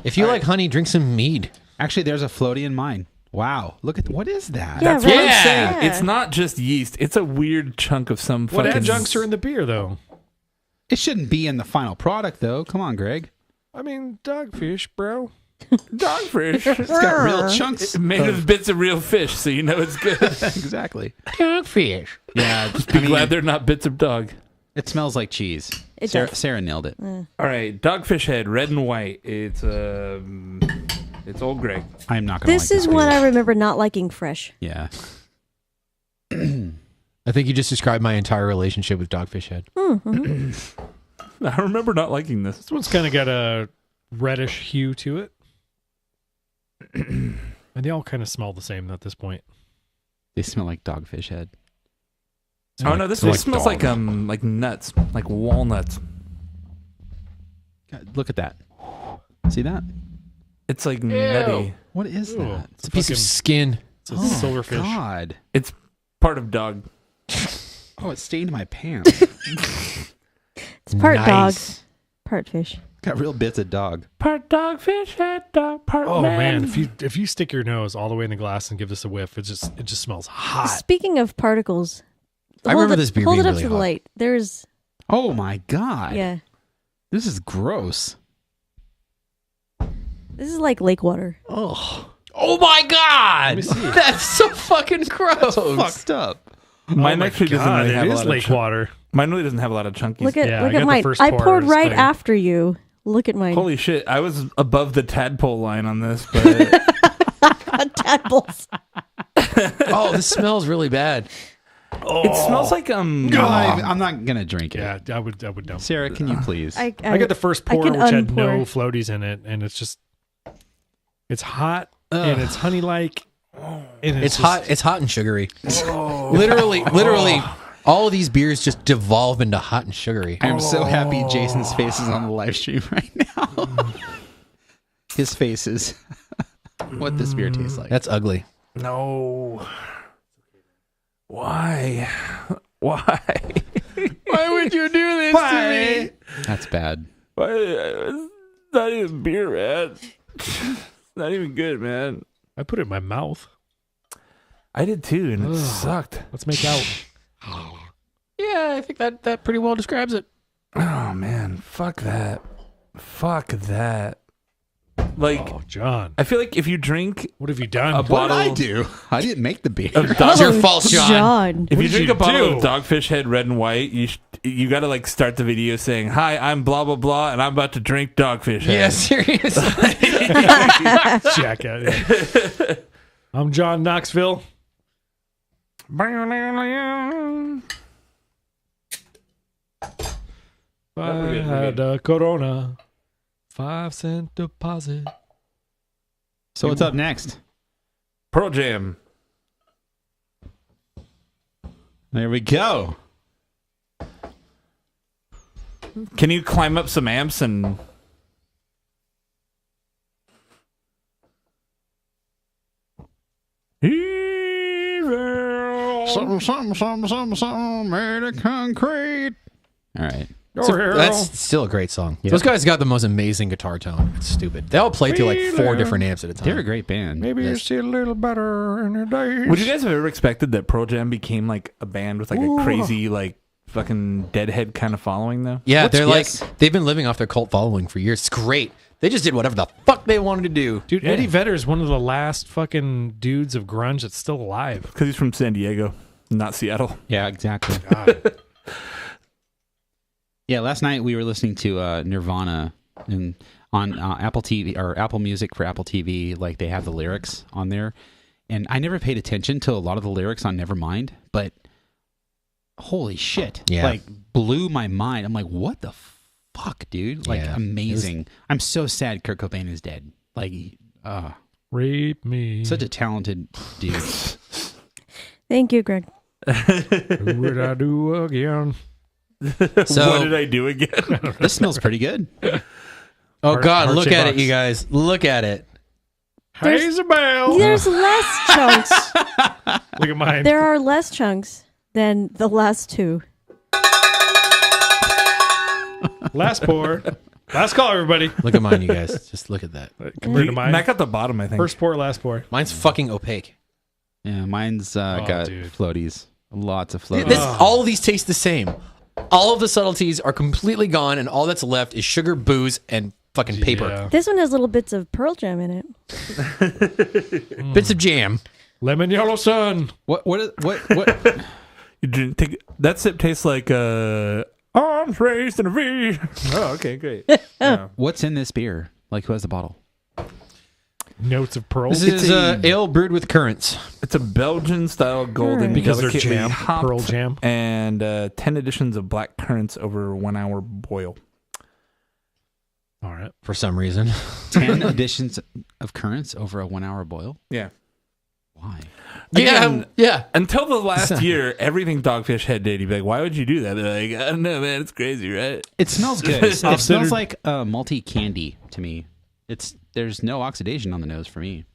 If you like honey, drink some mead. Actually, there's a floaty in mine. Wow, look at what is that? Yeah, That's right. what I'm saying. Yeah. It's not just yeast. It's a weird chunk of some What fucking... adjuncts are in the beer though? It shouldn't be in the final product, though. Come on, Greg. I mean, dogfish, bro. Dogfish. It's got real chunks. Made of bits of real fish, so you know it's good. Exactly. Dogfish. Yeah, Be glad they're not bits of dog. it smells like cheese. It Sarah, does. Sarah nailed it. All right, dogfish head, red and white. It's old Greg. I'm not gonna. This like is beer. one I remember not liking fresh. Yeah. I think you just described my entire relationship with Dogfish Head. I remember not liking this. This one's kind of got a reddish hue to it. And they all kind of smell the same at this point. They smell like dogfish head. Oh no, this smells like nuts, like walnuts. God, look at that. See that? It's like nutty. What is Ooh. that? It's a piece of skin. It's a silverfish. God. It's part of dog. Oh, it stained my pants. It's part dog, Nice. part fish. Got real bits of dog. Part dogfish head dog, part Oh man, if you stick your nose all the way in the glass and give this a whiff, it just smells hot. Speaking of particles, I remember this beer hold being it up really to the hot. light. There's Oh my god. yeah. This is gross. This is like lake water. Oh my god! That's so fucking gross. Fucked up. Mine Oh my actually doesn't God, really have it a is lot lake of water. Mine really doesn't have a lot of chunkies. Look at Yeah, I look got at the mine. first I pour, poured it's right like- after you. Look at mine. Holy shit! I was above the tadpole line on this, but tadpoles. Oh, this smells really bad. it smells like I'm not gonna drink it. Yeah, I would dump. Sarah, can you please? I I got the first pour, can which had no unpour. floaties in it, and it's hot and it's honey like. It's hot. It's hot and sugary. Literally, all of these beers just devolve into hot and sugary. I'm so happy Jason's face is on the live stream right now. His face is what this beer tastes like. That's ugly. no. Why? Why? Why would you do this to me? That's bad. Why? It's not even beer, man. It's not even good, man. I put it in my mouth. I did too, and it sucked. Let's make out. Yeah, I think that pretty well describes it. Oh man, fuck that. Fuck that. Like, Oh, John, I feel like if you drink what have you done? a What did bottle I do? I didn't make the beer. of It's dog, your fault, John. if What you did drink you a bottle do? of Dogfish Head Red and White, you got to like start the video saying, "Hi, I'm blah blah blah, and I'm about to drink Dogfish Head." Yeah, seriously. Jack at it. I'm John Knoxville. I had a Corona, 5-cent deposit. So what's up next? Pearl Jam. There we go. Can you climb up some amps and? Something made of concrete. All right. That's still a great song. Yeah. Those guys got the most amazing guitar tone. It's stupid. They all play through like 4 different amps at a time. They're a great band. Maybe you see a little better in your days. Would you guys have ever expected that Pearl Jam became like a band with like a crazy like fucking Deadhead kind of following though? Yeah, they're yes. like they've been living off their cult following for years. It's great. They just did whatever the fuck they wanted to do. Dude, Eddie Vedder is one of the last fucking dudes of grunge that's still alive. Because he's from San Diego, not Seattle. Yeah, exactly. God. Yeah, last night we were listening to Nirvana and on Apple TV or Apple Music for Apple TV. Like they have the lyrics on there, and I never paid attention to a lot of the lyrics on Nevermind, but holy shit, Yeah. like blew my mind. I'm like, what the fuck, dude? Like Yeah. amazing. I'm so sad Kurt Cobain is dead. Like, Rape me. such a talented dude. Thank you, Greg. Who would I do again? So, What did I do again? This smells pretty good. oh god, Heart look shape at it, box. you guys. Look at it. There's- Hazelbell. There's less chunks. Look at mine. There are less chunks than the last two. Last pour. Last call, everybody. Look at mine, you guys. Just look at that. Compared to mine. Mac at the bottom, I think. First pour, last pour. Mine's fucking opaque. Yeah, mine's got dude. floaties. Lots of floaties. This, all of these taste the same. All of the subtleties are completely gone, and all that's left is sugar, booze, and fucking paper. Yeah. This one has little bits of Pearl Jam in it. Bits of jam. Lemon yellow sun. What? You didn't take that sip tastes like arms raised in a V. Oh, okay, great. Yeah. What's in this beer? Like, who has the bottle? Notes of pearl. This is ale brewed with currants. It's a Belgian style golden because they're delicately jam. hopped, Pearl jam. and 10 editions of black currants over 1 hour boil. All right. For some reason. 10 editions of currants over a 1 hour boil? Yeah. Why? Again, yeah. Until the last year, everything Dogfish Head did, you'd be like, why would you do that? They're like, I don't know, man. It's crazy, right? It smells good. It Considered- smells like malty candy to me. There's no oxidation on the nose for me.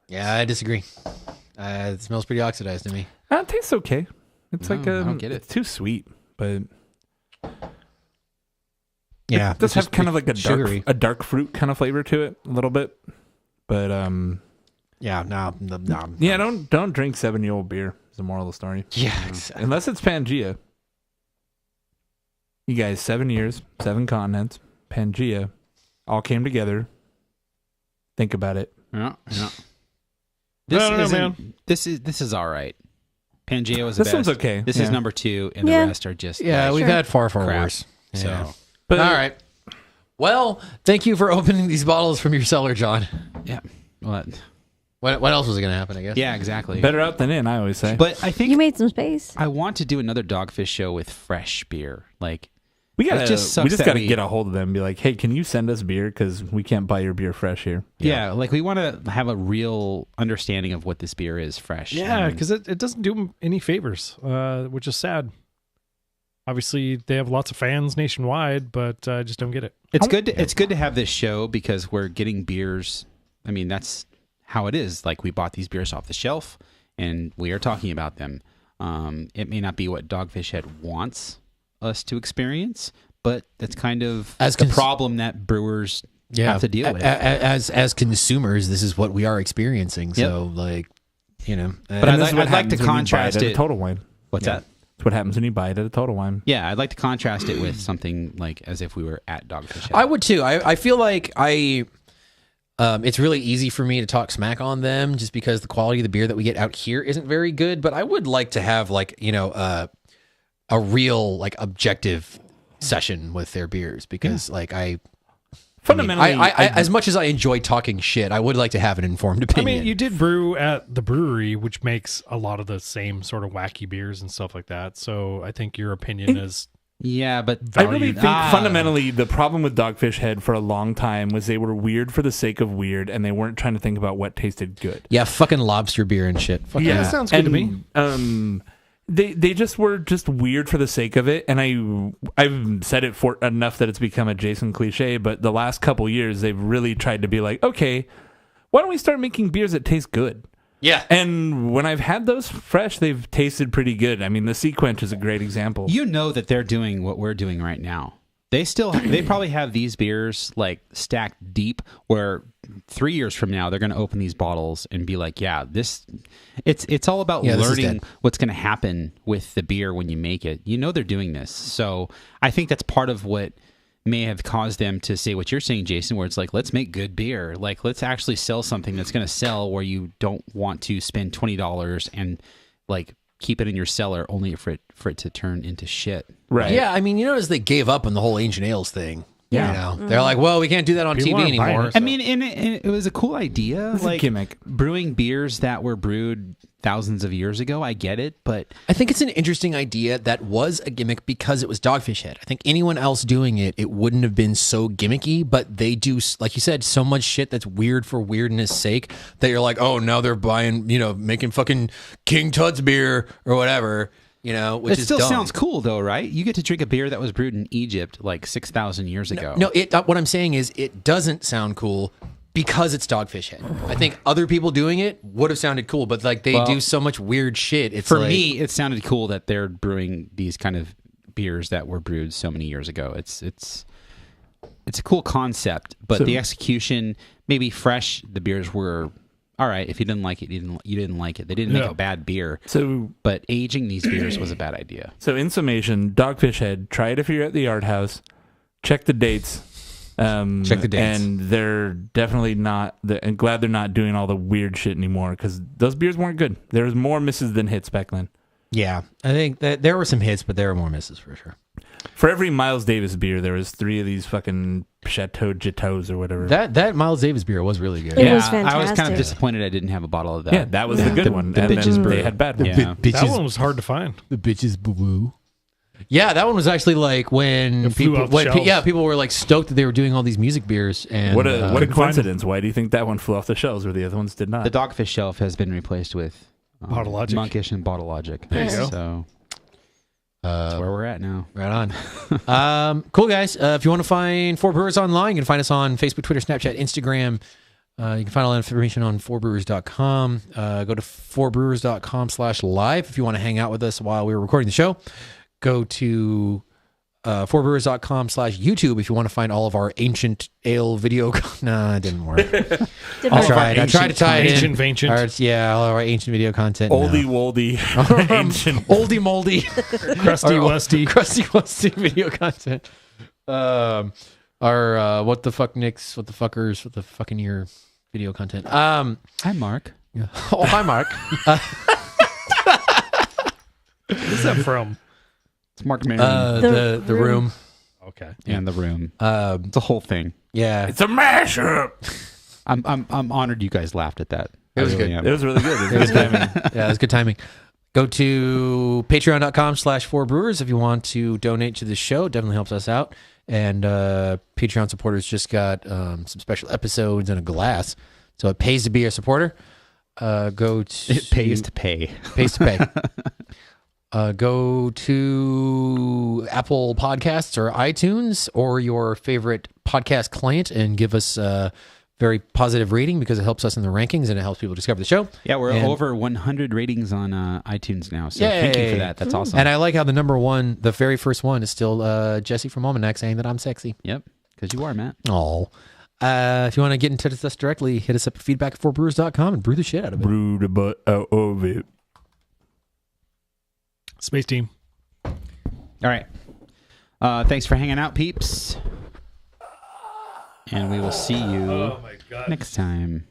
Yeah, I disagree. It smells pretty oxidized to me. It tastes okay. It's No, like I don't get it. It's too sweet, but Yeah, it does it's have just kind of like sugary. a dark fruit kind of flavor to it, a little bit. But Yeah, no. yeah, don't drink 7-year-old beer. Is the moral of the story. Yeah, exactly. Unless it's Pangea. You guys, 7 years, 7 continents, Pangea, all came together. Think about it. Yeah. I don't know, isn't- This is all right. Pangea was the This best. one's okay. This Yeah. is number 2, and Yeah. the rest are just Yeah, like, we've Sure. had far crap. worse. So Yeah. But All right. Well, thank you for opening these bottles from your cellar, John. yeah, what? What else was going to happen, I guess? Yeah, exactly. better out than in, I always say. But I think You made some space. I want to do another Dogfish show with fresh beer. Like, we it just sucks that got to we- get a hold of them and be like, hey, can you send us beer? Because we can't buy your beer fresh here. yeah, like we want to have a real understanding of what this beer is fresh. Yeah, And- because it doesn't do them any favors, which is sad. Obviously, they have lots of fans nationwide, but I just don't get it. it's good. It's good to have this show because we're getting beers. I mean, that's how it is. Like, we bought these beers off the shelf, and we are talking about them. It may not be what Dogfish Head wants us to experience, but that's kind of As the cons- problem that brewers have to deal with. As consumers, this is what we are experiencing. So, like, you know. But And this is what I'd like to happens when you buy contrast at a it. Total Wine. What's that? That's what happens when you buy it at a Total Wine. Yeah, I'd like to contrast it with something like as if we were at Dogfish Head. I would too. I feel like it's really easy for me to talk smack on them just because the quality of the beer that we get out here isn't very good. But I would like to have like, you know, a real like objective session with their beers because like Fundamentally, as much as I enjoy talking shit, I would like to have an informed I opinion. mean, you did brew at the brewery, which makes a lot of the same sort of wacky beers and stuff like that. So I think your opinion is Yeah, but I really think Ah. fundamentally the problem with Dogfish Head for a long time was they were weird for the sake of weird, and they weren't trying to think about what tasted good. yeah, fucking lobster beer and shit. Fuck Yeah, that sounds good to me. They just were just weird for the sake of it, and I've said it for enough that it's become a Jason cliche. But the last couple years, they've really tried to be like, okay, why don't we start making beers that taste good? Yeah. And when I've had those fresh, they've tasted pretty good. I mean, the Sequench is a great example. you know that they're doing what we're doing right now. They probably have these beers like stacked deep where 3 years from now they're going to open these bottles and be like, yeah, it's all about Yeah, this is learning dead. what's going to happen with the beer when you make it. You know they're doing this. So I think that's part of what may have caused them to say what you're saying, Jason, where it's like, let's make good beer. Like, let's actually sell something that's going to sell where you don't want to spend $20 and like keep it in your cellar only for it to turn into shit. Right. Yeah, I mean, you notice they gave up on the whole Ancient Ales thing. Yeah. You know, they're like, well, we can't do that on People TV aren't buying anymore. it. I mean, and it was a cool idea. It's a like gimmick. brewing beers that were brewed thousands of years ago. I get it, but I think it's an interesting idea that was a gimmick because it was Dogfish Head. I think anyone else doing it, it wouldn't have been so gimmicky, but they do, like you said, so much shit that's weird for weirdness sake that you're like, oh, now they're buying, you know, making fucking King Tut's beer or whatever, you know, which it is still dumb. sounds cool, though, right? You get to drink a beer that was brewed in Egypt like 6,000 years ago. No, what I'm saying is it doesn't sound cool because it's Dogfish Head. I think other people doing it would have sounded cool, but like they Well, do so much weird shit. It's for like, me, it sounded cool that they're brewing these kind of beers that were brewed so many years ago. It's a cool concept, but So- the execution, maybe fresh, the beers were all right. If you didn't like it, you didn't like it. They didn't make Yeah. a bad beer, So but aging these beers was a bad idea. So in summation, Dogfish Head, try it if you're at the Art House. Check the dates. Check the dates. And they're definitely not, and glad they're not doing all the weird shit anymore because those beers weren't good. There was more misses than hits back then. yeah, I think that there were some hits, but there were more misses for sure. For every Miles Davis beer, there was 3 of these fucking Chateau Jatots or whatever. That Miles Davis beer was really good. It was I was kind fantastic. of disappointed I didn't have a bottle of that. yeah, that was the good one. the and bitches then brew. they had bad ones. Yeah. that one was hard to find. The bitches boo boo. Yeah, that one was actually like when It flew off the shelves. people were like stoked that they were doing all these music beers and What a couldn't find coincidence. Why do you think that one flew off the shelves where the other ones did not? The Dogfish shelf has been replaced with Bottle Logic. Monkish and Bottle Logic. There you go. So that's where we're at now. right on. Cool guys. If you want to find Four Brewers online, you can find us on Facebook, Twitter, Snapchat, Instagram. You can find all that information on 4brewers.com. Go to 4brewers.com/live if you want to hang out with us while we were recording the show. Go to 4brewers.com/YouTube if you want to find all of our ancient ale video. Nah, it didn't work. I tried to tie it in. Ancient. Yeah, all of our ancient video content. Oldie woldy. Ancient. Oldie moldy. Crusty wusty. Crusty wusty video content. Our what the fuck nicks, what the fuckers, what the fucking year video content. Hi, Mark. Oh, hi, Mark. What's that from? It's Mark Maron. The room. Okay. And the room. It's a whole thing. Yeah, It's a mashup. I'm honored you guys laughed at that. It was I really good. am. It was really good. It was good timing. yeah, it was good timing. Go to patreon.com/4brewers if you want to donate to the show. Definitely helps us out. And Patreon supporters just got some special episodes and a glass. So it pays to be a supporter. Go to It pays to pay. Pays to pay. Go to Apple Podcasts or iTunes or your favorite podcast client and give us a very positive rating because it helps us in the rankings and it helps people discover the show. Yeah, we're And- over 100 ratings on iTunes now. So Yay. thank you for that. That's awesome. And I like how the number one, the very first one, is still Jesse from Almanac saying that I'm sexy. Yep, because you are, Matt. Oh. If you want to get in touch with us directly, hit us up at feedback@4brewers.com and brew the shit out of it. Brew the butt out of it. Space Team. All right. Thanks for hanging out, peeps. And we will see you Oh my God. next time.